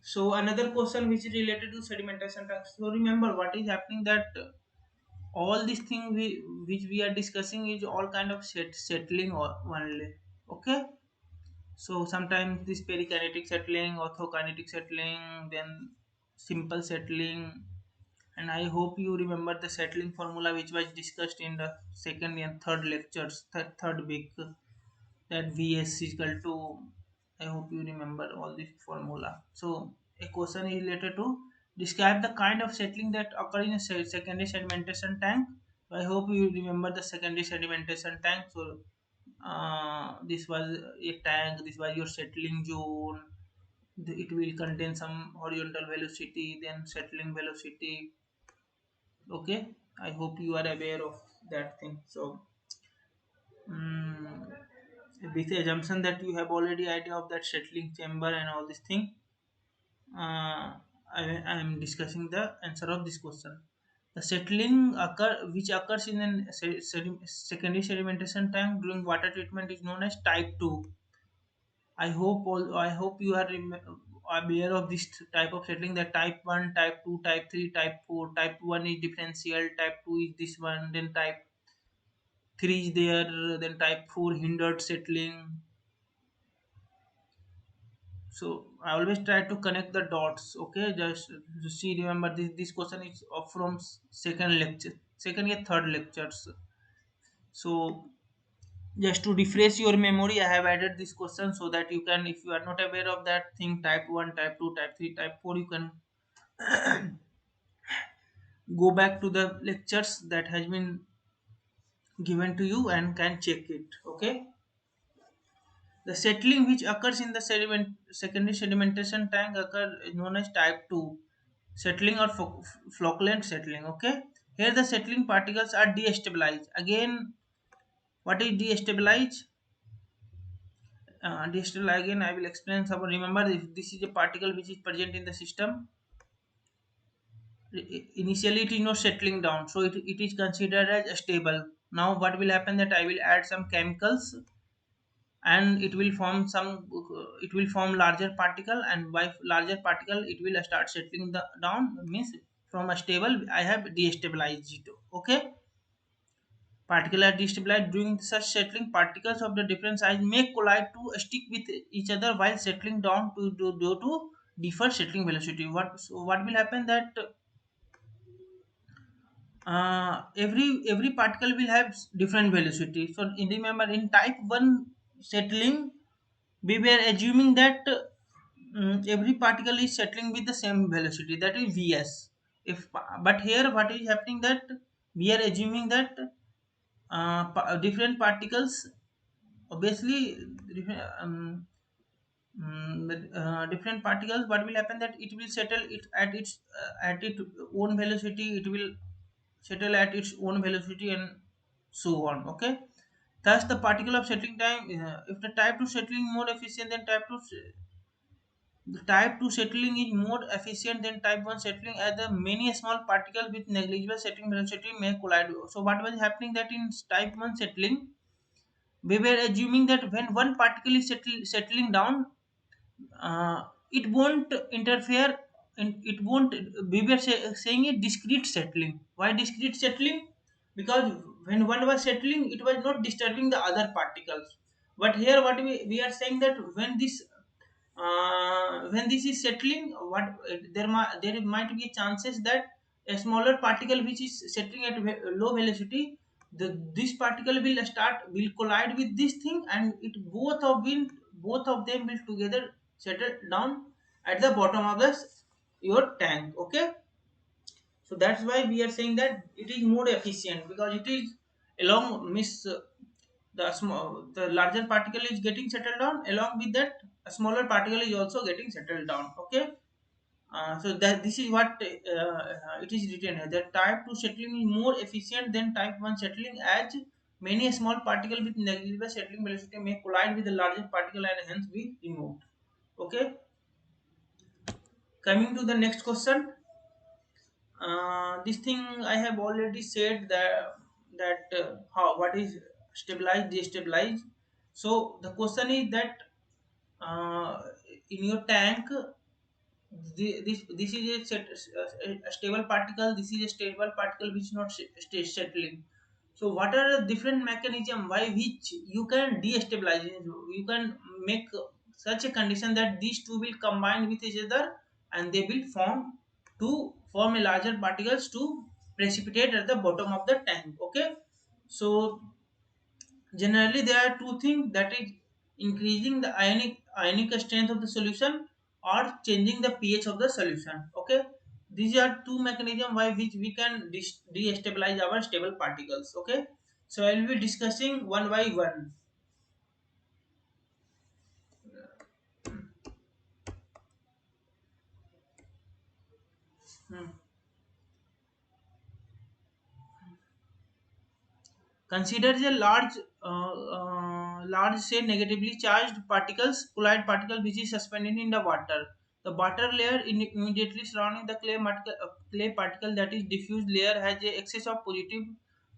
So another question which is related to sedimentation tanks. So remember what is happening, that all these things which we are discussing is all kind of settling only. Okay. So sometimes this perikinetic settling, orthokinetic settling, then simple settling, and I hope you remember the settling formula which was discussed in the second and third lectures, third week, that Vs is equal to. I hope you remember all this formula. So a question is related to describe the kind of settling that occur in a secondary sedimentation tank. So I hope you remember the secondary sedimentation tank. So this was a tank. This was your settling zone. It will contain some horizontal velocity, then settling velocity. Okay, I hope you are aware of that thing. So mm, with the assumption that you have already idea of that settling chamber and all this thing, I am discussing the answer of this question. The settling which occurs in a secondary sedimentation tank during water treatment is known as type 2. I hope you are aware of this type of settling, that type 1, type 2, type 3, type 4. Type 1 is differential, type 2 is this one, then type 3 is there, then type 4 hindered settling. So I always try to connect the dots. Okay, just to see, remember this question is from second lecture, second or third lectures. So just to refresh your memory, I have added this question so that you can, if you are not aware of that thing, type 1, type 2, type 3, type 4, you can go back to the lectures that has been given to you and can check it. Okay, the settling which occurs in the secondary sedimentation tank occur is known as type 2 settling or flocculent settling. Okay, here the settling particles are destabilized. Again, what is destabilize? Destabilize, again I will explain some. Remember, if this is a particle which is present in the system, initially it is not settling down, so it is considered as stable. Now what will happen, that I will add some chemicals, and it will form it will form larger particle, and by larger particle it will start settling down, means from a stable I have destabilized it. Okay, particle are destabilized. During such settling, particles of the different size may collide to stick with each other while settling down due to different settling velocity. What will happen, that every particle will have different velocity. So remember, in type 1 settling, we were assuming that every particle is settling with the same velocity, that is Vs. If But here what is happening, that we are assuming that different particles, obviously different particles, what will happen, that it will settle it at its own velocity, it will settle at its own velocity, and so on. Okay, thus the particle of settling time, if the type 2 settling more efficient than type 2, the type 2 settling is more efficient than type 1 settling, as the many small particles with negligible settling velocity may collide. So what was happening, that in type 1 settling, we were assuming that when one particle is settling down, uh, it won't interfere, and it won't, we were saying it discrete settling. Why discrete settling? Because when one was settling, it was not disturbing the other particles. But here what we are saying, that when this is settling, there might be chances that a smaller particle which is settling at low velocity, this particle will collide with this thing, and it both of them will together settle down at the bottom of your tank. Okay, So that's why we are saying that it is more efficient, because it is along miss the small, the larger particle is getting settled down, along with that a smaller particle is also getting settled down. Okay. So that this is what it is written here, that type 2 settling is more efficient than type 1 settling, as many small particle with negligible settling velocity may collide with the larger particle and hence be removed. Okay. Coming to the next question, this thing I have already said that how what is stabilized, destabilized. So the question is that uh, in your tank, this is a stable particle, this is a stable particle which not stay settling. So what are the different mechanism by which you can destabilize it? You can make such a condition that these two will combine with each other and they will form a larger particles to precipitate at the bottom of the tank. Okay. So generally, there are two things, that is increasing the ionic strength of the solution or changing the pH of the solution. Okay, these are two mechanisms by which we can destabilize our stable particles. Okay, so I will be discussing one by one. Hmm. Consider a large, say negatively charged particles, colloid particle which is suspended in the water. The water layer immediately surrounding the clay particle, that is diffused layer, has a excess of positive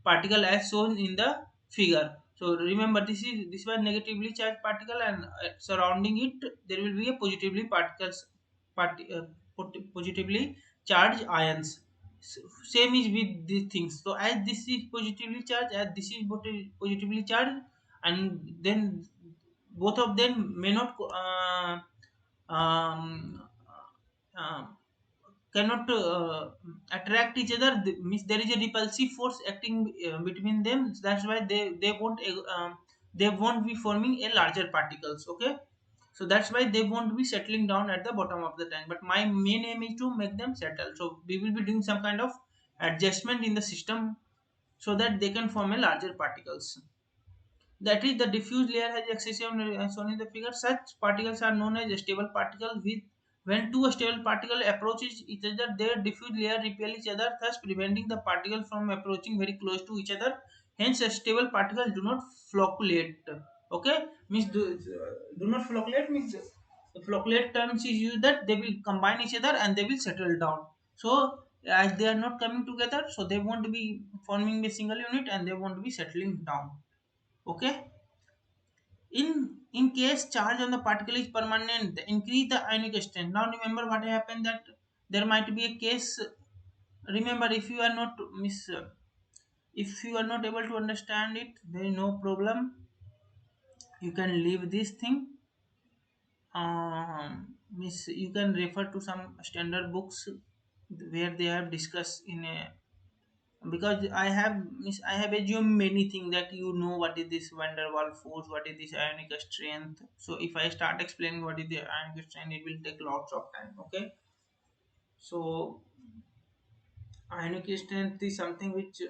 particle as shown in the figure. So remember, this was negatively charged particle, and surrounding it there will be a positively charged ions. Same is with these things. So as this is positively charged, as this is positively charged, and then both of them may not um, um, cannot attract each other. Means there is a repulsive force acting between them. That's why they won't be forming a larger particles. Okay, so that's why they won't be settling down at the bottom of the tank, but my main aim is to make them settle. So we will be doing some kind of adjustment in the system so that they can form a larger particles. That is, the diffuse layer has excessive, as shown in the figure. Such particles are known as stable particles. With when two stable particles approaches each other, their diffuse layer repel each other, thus preventing the particles from approaching very close to each other. Hence, stable particles do not flocculate. Okay, means do not flocculate means the flocculate terms is used that they will combine each other and they will settle down. So as they are not coming together, so they won't be forming a single unit and they won't be settling down. Okay. In case charge on the particle is permanent, increase the ionic strength. Now remember what happened, that there might be a case. Remember, if you are not if you are not able to understand it, there is no problem, you can leave this thing. Miss, you can refer to some standard books where they have discussed in a, because I have assumed many things that you know what is this van der Waals force, what is this ionic strength. So if I start explaining what is the ionic strength, it will take lots of time. Okay, so ionic strength is something which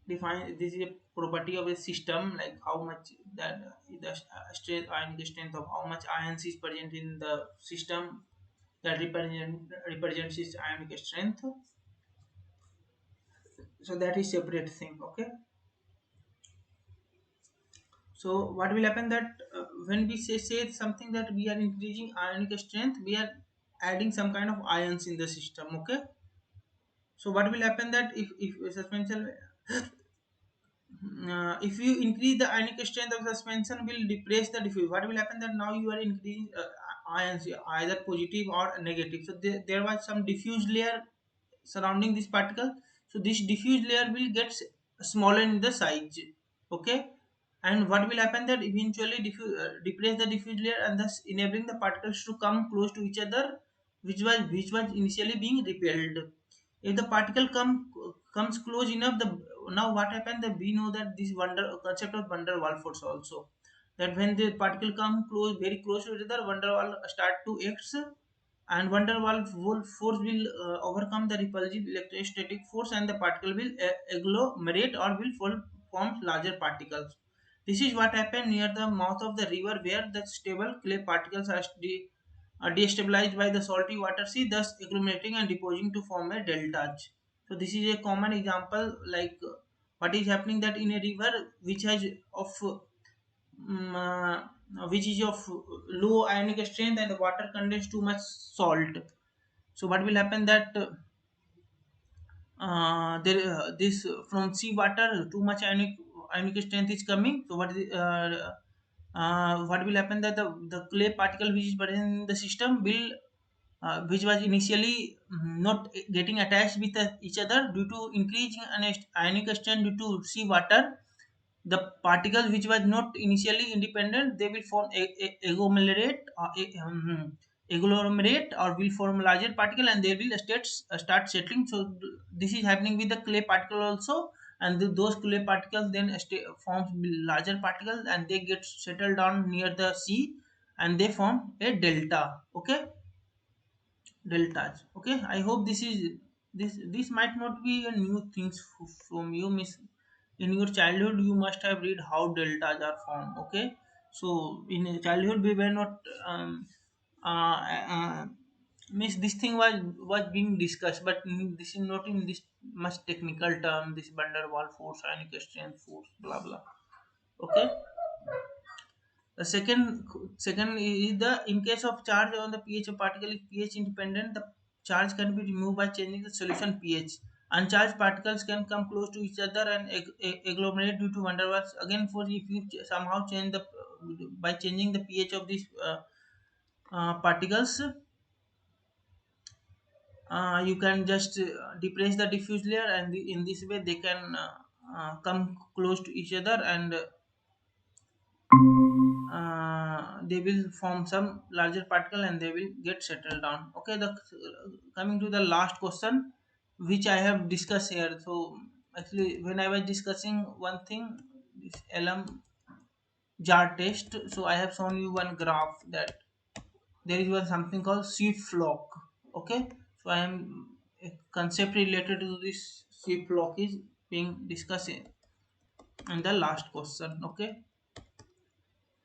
define, this is a property of a system, like how much that the strength, ionic strength of how much ions is present in the system, that represents its ionic strength. So that is separate thing. Okay. So what will happen, that when we say something that we are increasing ionic strength, we are adding some kind of ions in the system. Okay. So what will happen, that if suspension if you increase the ionic strength of suspension will depress the diffuse, what will happen, that now you are increasing ions, either positive or negative. So there was some diffuse layer surrounding this particle. So this diffuse layer will get smaller in the size. Okay. And what will happen, that eventually depress the diffuse layer and thus enabling the particles to come close to each other, which was initially being repelled. If the particle comes close enough, the now what happened, that we know that this wonder concept of van der Waals force also, that when the particle come close, very close to each other, van der Waals start to act, and van der Waals force will overcome the repulsive electrostatic force, and the particle will agglomerate or will form larger particles. This is what happened near the mouth of the river, where the stable clay particles are destabilized by the salty water sea, thus agglomerating and depositing to form a deltage. So this is a common example, like what is happening that in a river which has of which is of low ionic strength, and the water contains too much salt. So what will happen that there this from sea water too much ionic strength is coming. So what will happen that the clay particle which is present in the system will which was initially not getting attached with each other due to increasing ionic strength due to sea water, the particles which was not initially independent, they will form agglomerate or will form larger particle, and they will start settling. So this is happening with the clay particle also, and those clay particles then forms larger particles, and they get settled down near the sea, and they form a delta. Okay, deltas. Okay, I hope this might not be a new things from you, miss. In your childhood you must have read how deltas are formed. Okay, so in childhood we were not uh, uh, miss, this thing was being discussed, but this is not in this much technical term, this van der Waals force, ionic strength force, blah blah. Okay, the second is the in case of charge on the pH of particle is pH independent, the charge can be removed by changing the solution pH. Uncharged particles can come close to each other and agglomerate due to van der Waals. Again, for if you somehow change the by changing the pH of these particles, you can just depress the diffuse layer, and in this way they can come close to each other, and they will form some larger particle, and they will get settled down. Okay, the coming to the last question which I have discussed here. So actually when I was discussing one thing, this LM jar test, so I have shown you one graph that there is one something called sheep flock. Okay, so I am a concept related to this sheep flock is being discussed in the last question. Okay,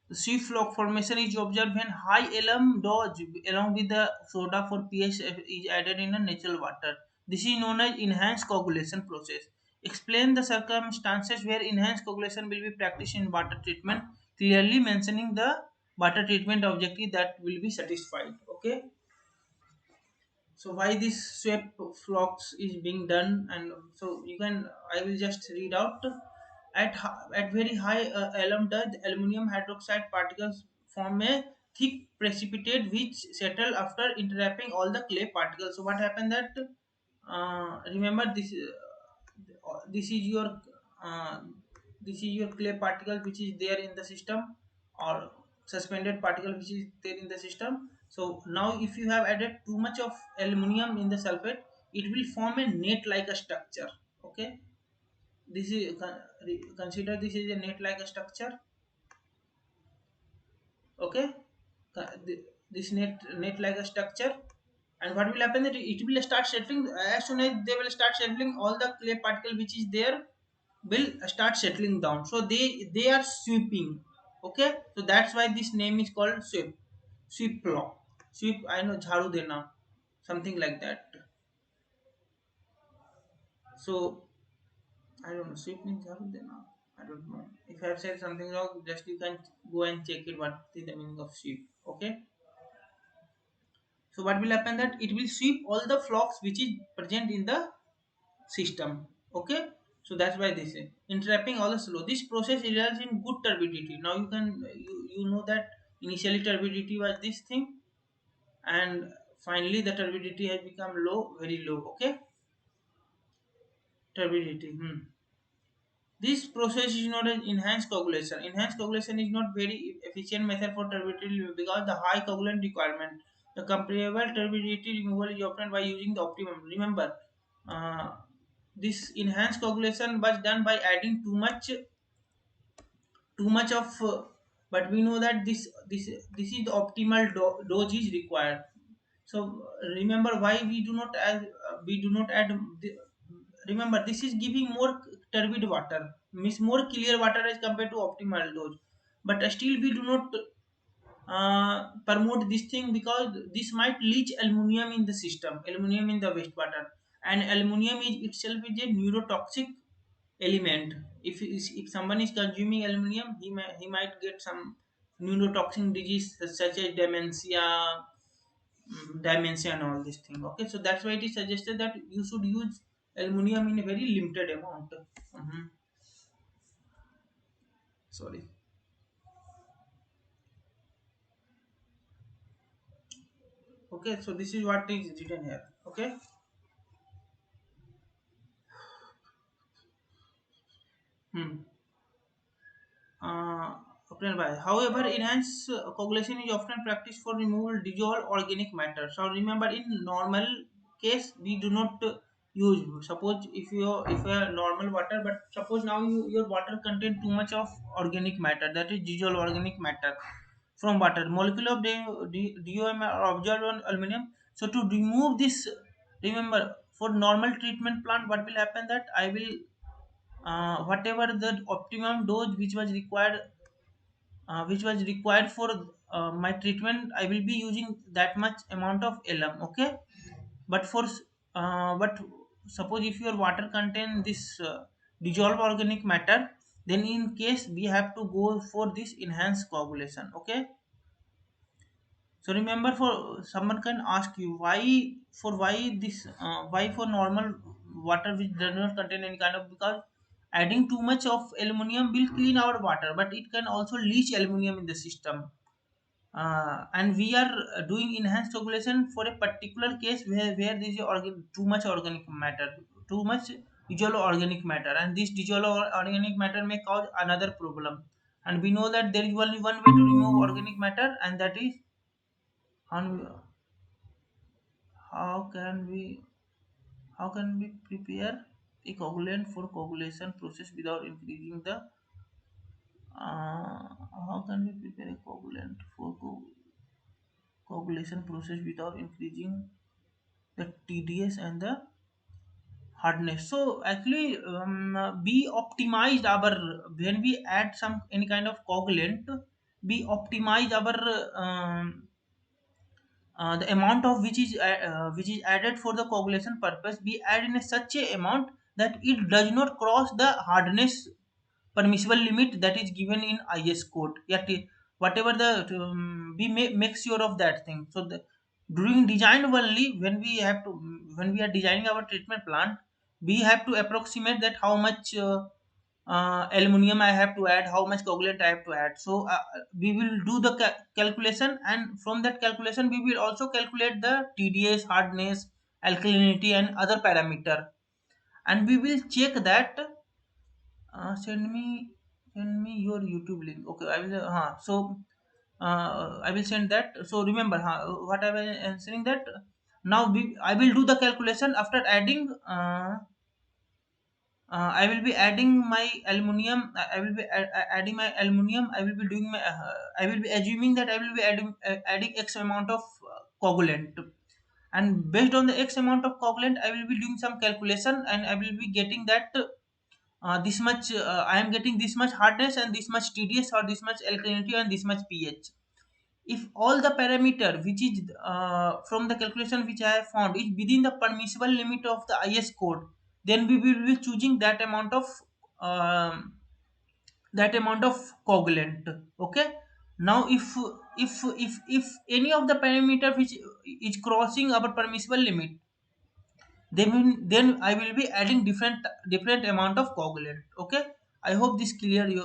the sea flock formation is observed when high alum dose along with the soda for pH is added in a natural water. This is known as enhanced coagulation process. Explain the circumstances where enhanced coagulation will be practiced in water treatment, clearly mentioning the water treatment objective that will be satisfied. Okay, so why this swept flocks is being done, and so you can, I will just read out. At very high alum dust, aluminum hydroxide particles form a thick precipitate which settle after interacting all the clay particles. So what happened that remember this is your uh, this is your clay particle which is there in the system, or suspended particle which is there in the system. So now if you have added too much of aluminum in the sulfate, it will form a net like a structure. Okay, this is consider this is a net like a structure. Okay, this net like a structure, and what will happen that it will start settling. As soon as they will start settling, all the clay particle which is there will start settling down, so they are sweeping. Okay, so that's why this name is called sweep law. Sweep, I know, jharu dena, something like that. So I don't know, sweep means jharu dena, I don't know. If I have said something wrong, just you can go and check it what is the meaning of sweep. Okay, so what will happen that it will sweep all the flocks which is present in the system. Okay, so that's why this is entrapping all the slow. This process results in good turbidity. Now you can you know that initially turbidity was this thing, and finally the turbidity has become low, very low. Okay, turbidity. This process is known as enhanced coagulation. Enhanced coagulation is not very efficient method for turbidity removal because the high coagulant requirement. The comparable turbidity removal is often by using the optimum. Remember, uh, this enhanced coagulation was done by adding too much of, but we know that this is the optimal dose is required. So remember why we do not add the, remember this is giving more turbid water, means more clear water as compared to optimal dose, but still we do not promote this thing because this might leach aluminum in the system, aluminum in the wastewater, and aluminum is itself is a neurotoxic element. If someone is consuming aluminum, he might get some neurotoxin disease such as dementia and all this thing. Okay, so that's why it is suggested that you should use aluminum in a very limited amount. Mhm. Sorry. Okay, so this is what is written here. Okay. Hmm. Uh, Obtained by. However, enhanced coagulation is often practiced for removal dissolved organic matter. So remember, in normal case, we do not use. Suppose if you are normal water, but suppose now your water contain too much of organic matter, that is dissolved organic matter from water. Molecule of DOM are observed on aluminum. So to remove this, remember for normal treatment plant, what will happen that I will whatever the optimum dose which was required for my treatment, I will be using that much amount of alum. Okay, but but suppose if your water contain this dissolved organic matter, then in case we have to go for this enhanced coagulation. Okay, so remember, for someone can ask you why for normal water which does not contain any kind of, because adding too much of aluminum will clean our water, but it can also leach aluminum in the system. And we are doing enhanced coagulation for a particular case where there is too much organic matter, too much dissolved organic matter, and this dissolved organic matter may cause another problem. And we know that there is only one way to remove organic matter, and that is on how can we how can we prepare a coagulant for coagulation process without increasing the how can we prepare a coagulant for coagulation process without increasing the TDS and the hardness. So actually, we optimized our, when we add some any kind of coagulant, we optimize our the amount of which is added for the coagulation purpose. We add in a such a amount that it does not cross the hardness permissible limit that is given in IS code. Yet whatever the we make sure of that thing. So during design only, when we are designing our treatment plant, we have to approximate that how much aluminum I have to add, how much coagulant I have to add. So we will do the calculation, and from that calculation we will also calculate the TDS, hardness, alkalinity, and other parameter, and we will check that. Send me your YouTube link. Okay, I will. I will send that. So remember, what I was answering that. Now I will do the calculation after adding. I will be adding my aluminium. I will be adding my aluminium. I will be doing my. I will be assuming that I will be adding X amount of coagulant, and based on the X amount of coagulant, I will be doing some calculation, and I will be getting that this much. I am getting this much hardness and this much TDS or this much alkalinity and this much pH. If all the parameter which is from the calculation which I have found is within the permissible limit of the IS code, then we will be choosing um, that amount of coagulant. Okay, now if any of the parameter which is crossing our permissible limit, then I will be adding different amount of coagulant. Okay, I hope this clear you.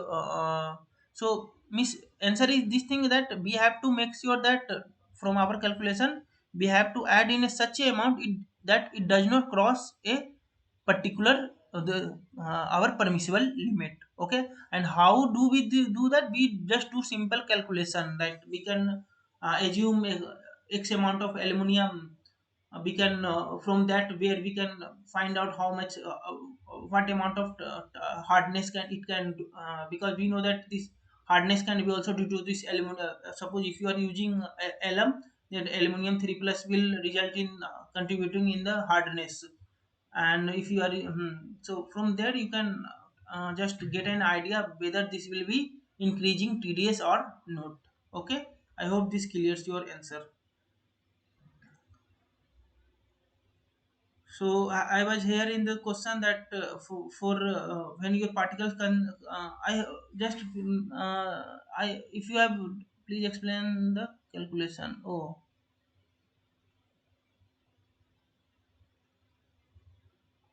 So miss answer is this thing that we have to make sure that from our calculation we have to add in a such a amount that it does not cross a particular the our permissible limit. Okay, and how do we do that? We just do simple calculation that we can assume x amount of aluminum. We can from that where we can find out how much what amount of hardness can it can do, because we know that this hardness can be also due to this element. Suppose if you are using alum, that aluminum 3 plus will result in contributing in the hardness. And if you are so from there you can just get an idea whether this will be increasing TDS or not. Okay, I hope this clears your answer. So I was here in the question that for when your particles can I just I if you have, please explain the calculation. Oh,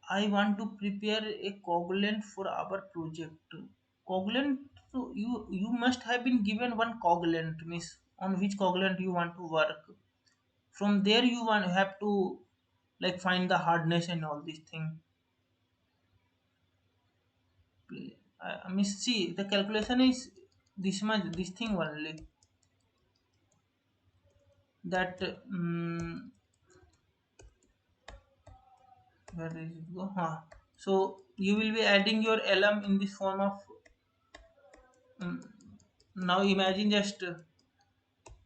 I want to prepare a coagulant for our project. Coagulant. So you must have been given one coagulant, miss, on which coagulant you want to work. From there you want have to like find the hardness and all these things. Miss, see, the calculation is this much, this thing only. That where is it go? Huh. So you will be adding your LM in this form of. Um, Now imagine just.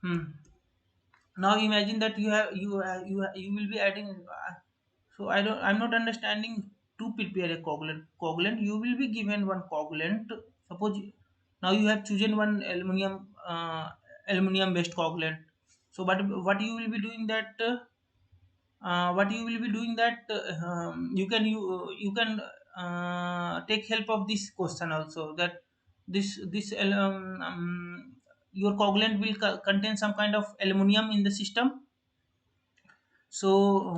Hmm. Now imagine that you will be adding. So I'm not understanding to prepare a coagulant. Coagulant, you will be given one coagulant. Suppose now you have chosen one aluminum based coagulant. So what you will be doing that. What you will be doing that you can take help of this question also, that this your coagulant will contain some kind of aluminum in the system. So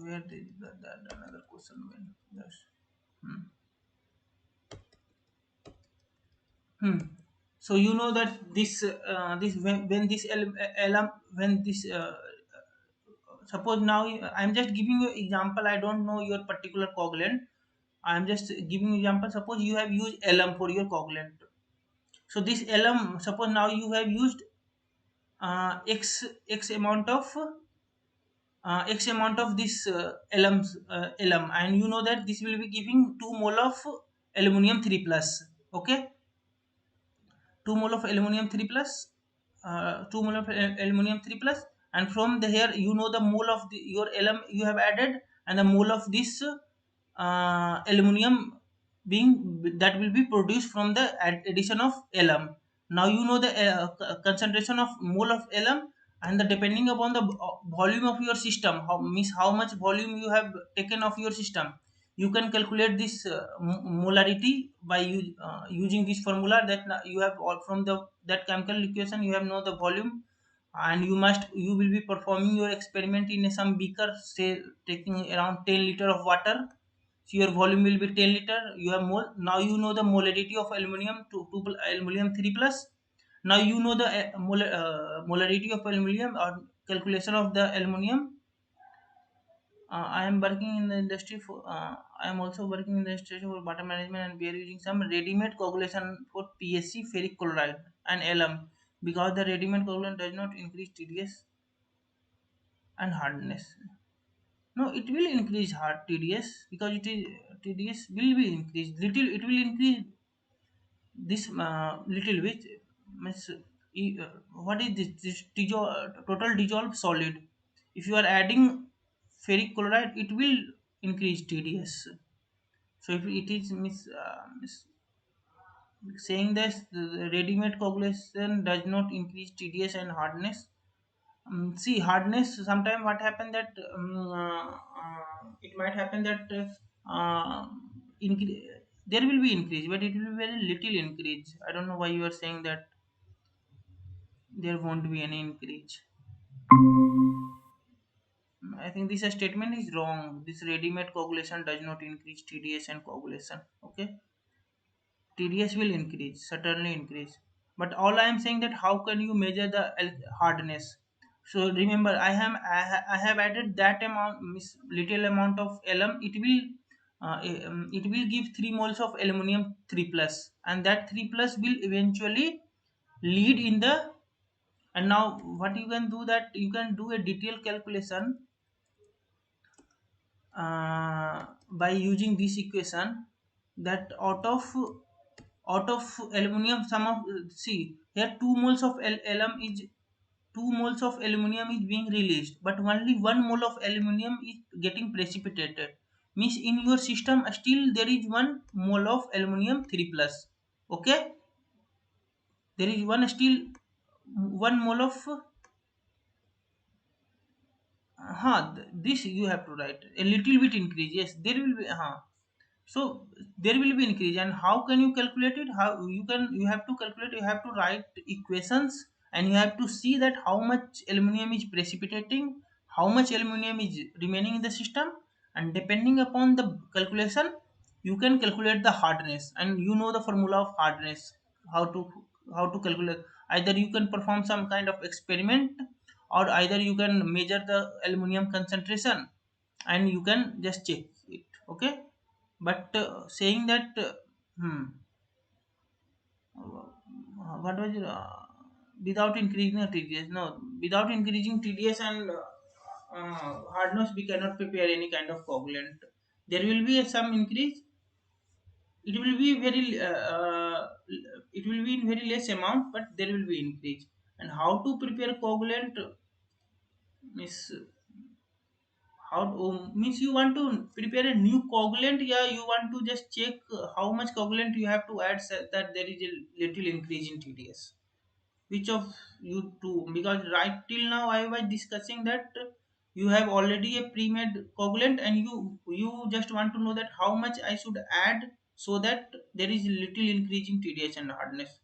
where did that another question went? Yes. Hmm. Hmm. So you know that this when this when this suppose now I'm just giving you example. I don't know your particular coagulant. I'm just giving you example. Suppose you have used LM for your coagulant. So this LM, suppose now you have used x amount of x amount of this LM, and you know that this will be giving 2 mole of aluminum 3 plus. Okay, 2 mole of aluminum 3 plus, 2 mole of aluminum 3 plus, and from the here you know the mole of your LM you have added, and the mole of this aluminum being that will be produced from the addition of LM. Now you know the concentration of mole of LM, and the depending upon the volume of your system, how means how much volume you have taken of your system, you can calculate this molarity by using this formula that you have all from the that chemical equation. You have know the volume, and you will be performing your experiment in some beaker, say taking around 10 liter of water. So your volume will be 10 liter. You have mole. Now you know the molarity of aluminum to aluminum 3 plus. Now you know the molarity of aluminum or calculation of the aluminum. I am working in the industry for. I am also working in the industry for water management, and we are using some ready-made coagulation for PSC, ferric chloride, and LM, because the ready-made coagulant does not increase TDS and hardness. No, it will increase hard TDS, because it is TDS will be increased little. It will increase this little bit. Means, what is this total dissolved solid? If you are adding ferric chloride, it will increase TDS. So if it is saying that the ready-made coagulation does not increase TDS and hardness. See, hardness sometimes what happen that it might happen that incre- there will be increase, but it will be very little increase. I don't know why you are saying that there won't be any increase. I think this statement is wrong. This ready-made coagulation does not increase TDS and coagulation. Okay, TDS will increase, certainly increase. But all I am saying that how can you measure the hardness? So remember, I have added that amount, little amount of LM. It will give 3 moles of aluminum 3 plus, and that 3 plus will eventually lead in the. And now what you can do, that you can do a detailed calculation by using this equation, that out of aluminum, some of, see here 2 moles of LM is 2 moles of aluminum is being released, but only 1 mole of aluminum is getting precipitated. Means in your system still there is 1 mole of aluminum 3 plus. Okay, there is one still 1 mole of this you have to write a little bit increase. Yes, there will be so there will be increase. And how can you calculate it? How you have to calculate, you have to write equations, and you have to see that how much aluminum is precipitating, how much aluminum is remaining in the system, and depending upon the calculation you can calculate the hardness. And you know the formula of hardness, how to calculate. Either you can perform some kind of experiment, or either you can measure the aluminum concentration and you can just check it. Okay, but saying that what was it? Without increasing the TDS, no, without increasing TDS and hardness, we cannot prepare any kind of coagulant. There will be some increase. It will be it will be in very less amount, but there will be increase. And how to prepare coagulant is how means you want to prepare a new coagulant. Yeah, you want to just check how much coagulant you have to add, so that there is a little increase in TDS. Which of you two? Because right till now I was discussing that you have already a pre-made coagulant, and you just want to know that how much I should add so that there is little increase in TDS and hardness.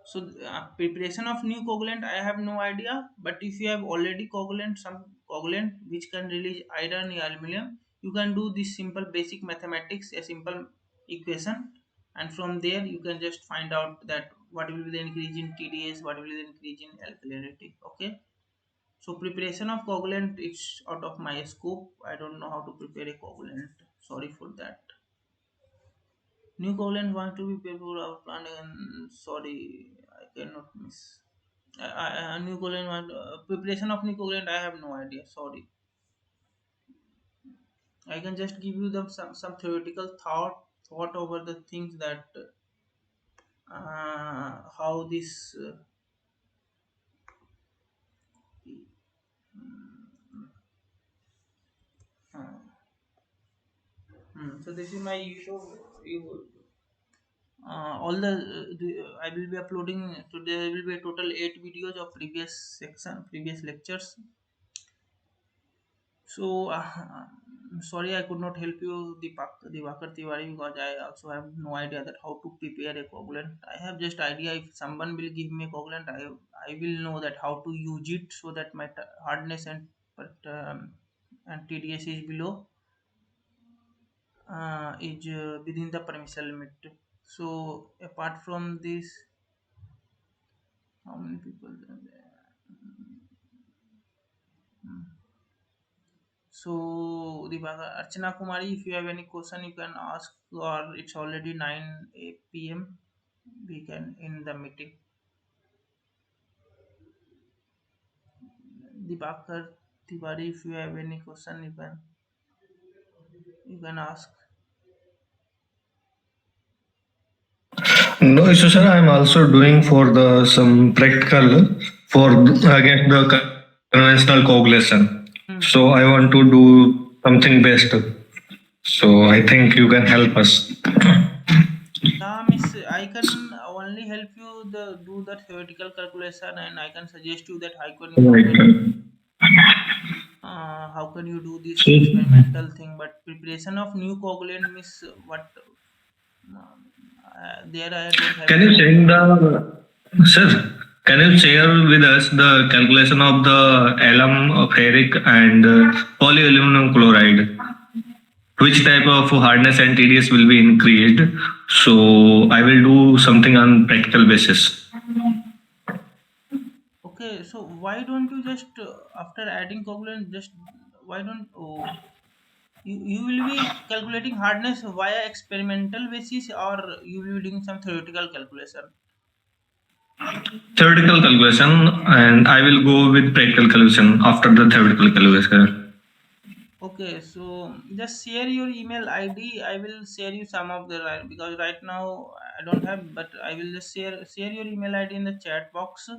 So preparation of new coagulant, I have no idea. But if you have already coagulant, some coagulant which can release iron or aluminum, you can do this simple basic mathematics, a simple equation, and from there you can just find out that what will be the increase in TDS, what will be the increase in alkalinity. Okay. So preparation of coagulant, it's out of my scope. I don't know how to prepare a coagulant. Sorry for that. New coagulant want to be prepared out and sorry, I cannot miss. New coagulant preparation of new coagulant. I have no idea. Sorry, I can just give you the some theoretical thought over the things that how this. So this is my YouTube. I will be uploading today. There will be a total 8 videos of previous lectures. So, sorry I could not help you, Diwakar Tiwari, because I also have no idea that how to prepare a coagulant. I have just idea if someone will give me a coagulant, I will know that how to use it so that my hardness and TDS is below is within the permissible limit. So apart from this, how many people are there? So, Archana Kumari, if you have any question, you can ask, or it's already 9 p.m. We can end the meeting. Dibakar Tiwari, if you have any question, you can ask. No issue, sir. I'm also doing for the some practical for against the conventional coagulation. So I want to do something best. So I think you can help us. Miss, I can only help you do the theoretical calculation, and I can suggest you that Right. how can you do this So experimental thing. But preparation of new coagulant, miss, what there I don't have can any you idea. send the sir? Can you share with us the calculation of the alum, ferric, and polyaluminum chloride? Which type of hardness and TDS will be increased? So I will do something on practical basis. Okay, so why don't you just after adding coagulant, just why don't you will be calculating hardness via experimental basis, or you will be doing some theoretical calculation? Theoretical calculation, and I will go with practical calculation after the theoretical calculation. Okay, so just share your email ID. I will share you some of the because right now I don't have, but I will just share your email ID in the chat box.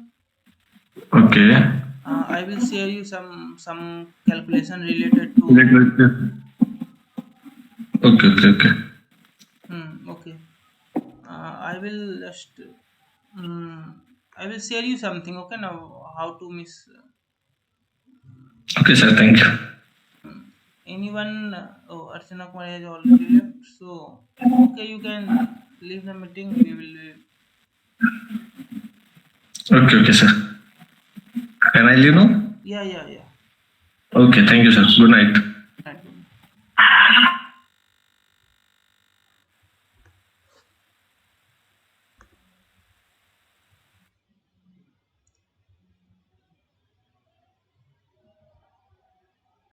Okay. I will share you some calculation related Let to. Okay, okay, okay. Okay. I will just. I will share you something. Okay, now how to miss Okay, sir. Thank you. anyone. Oh, Archana Kumar has already left. So okay, you can leave the meeting. We will. Okay, okay, sir. Can I leave now? Yeah, yeah, yeah. Okay, thank you, sir. Good night.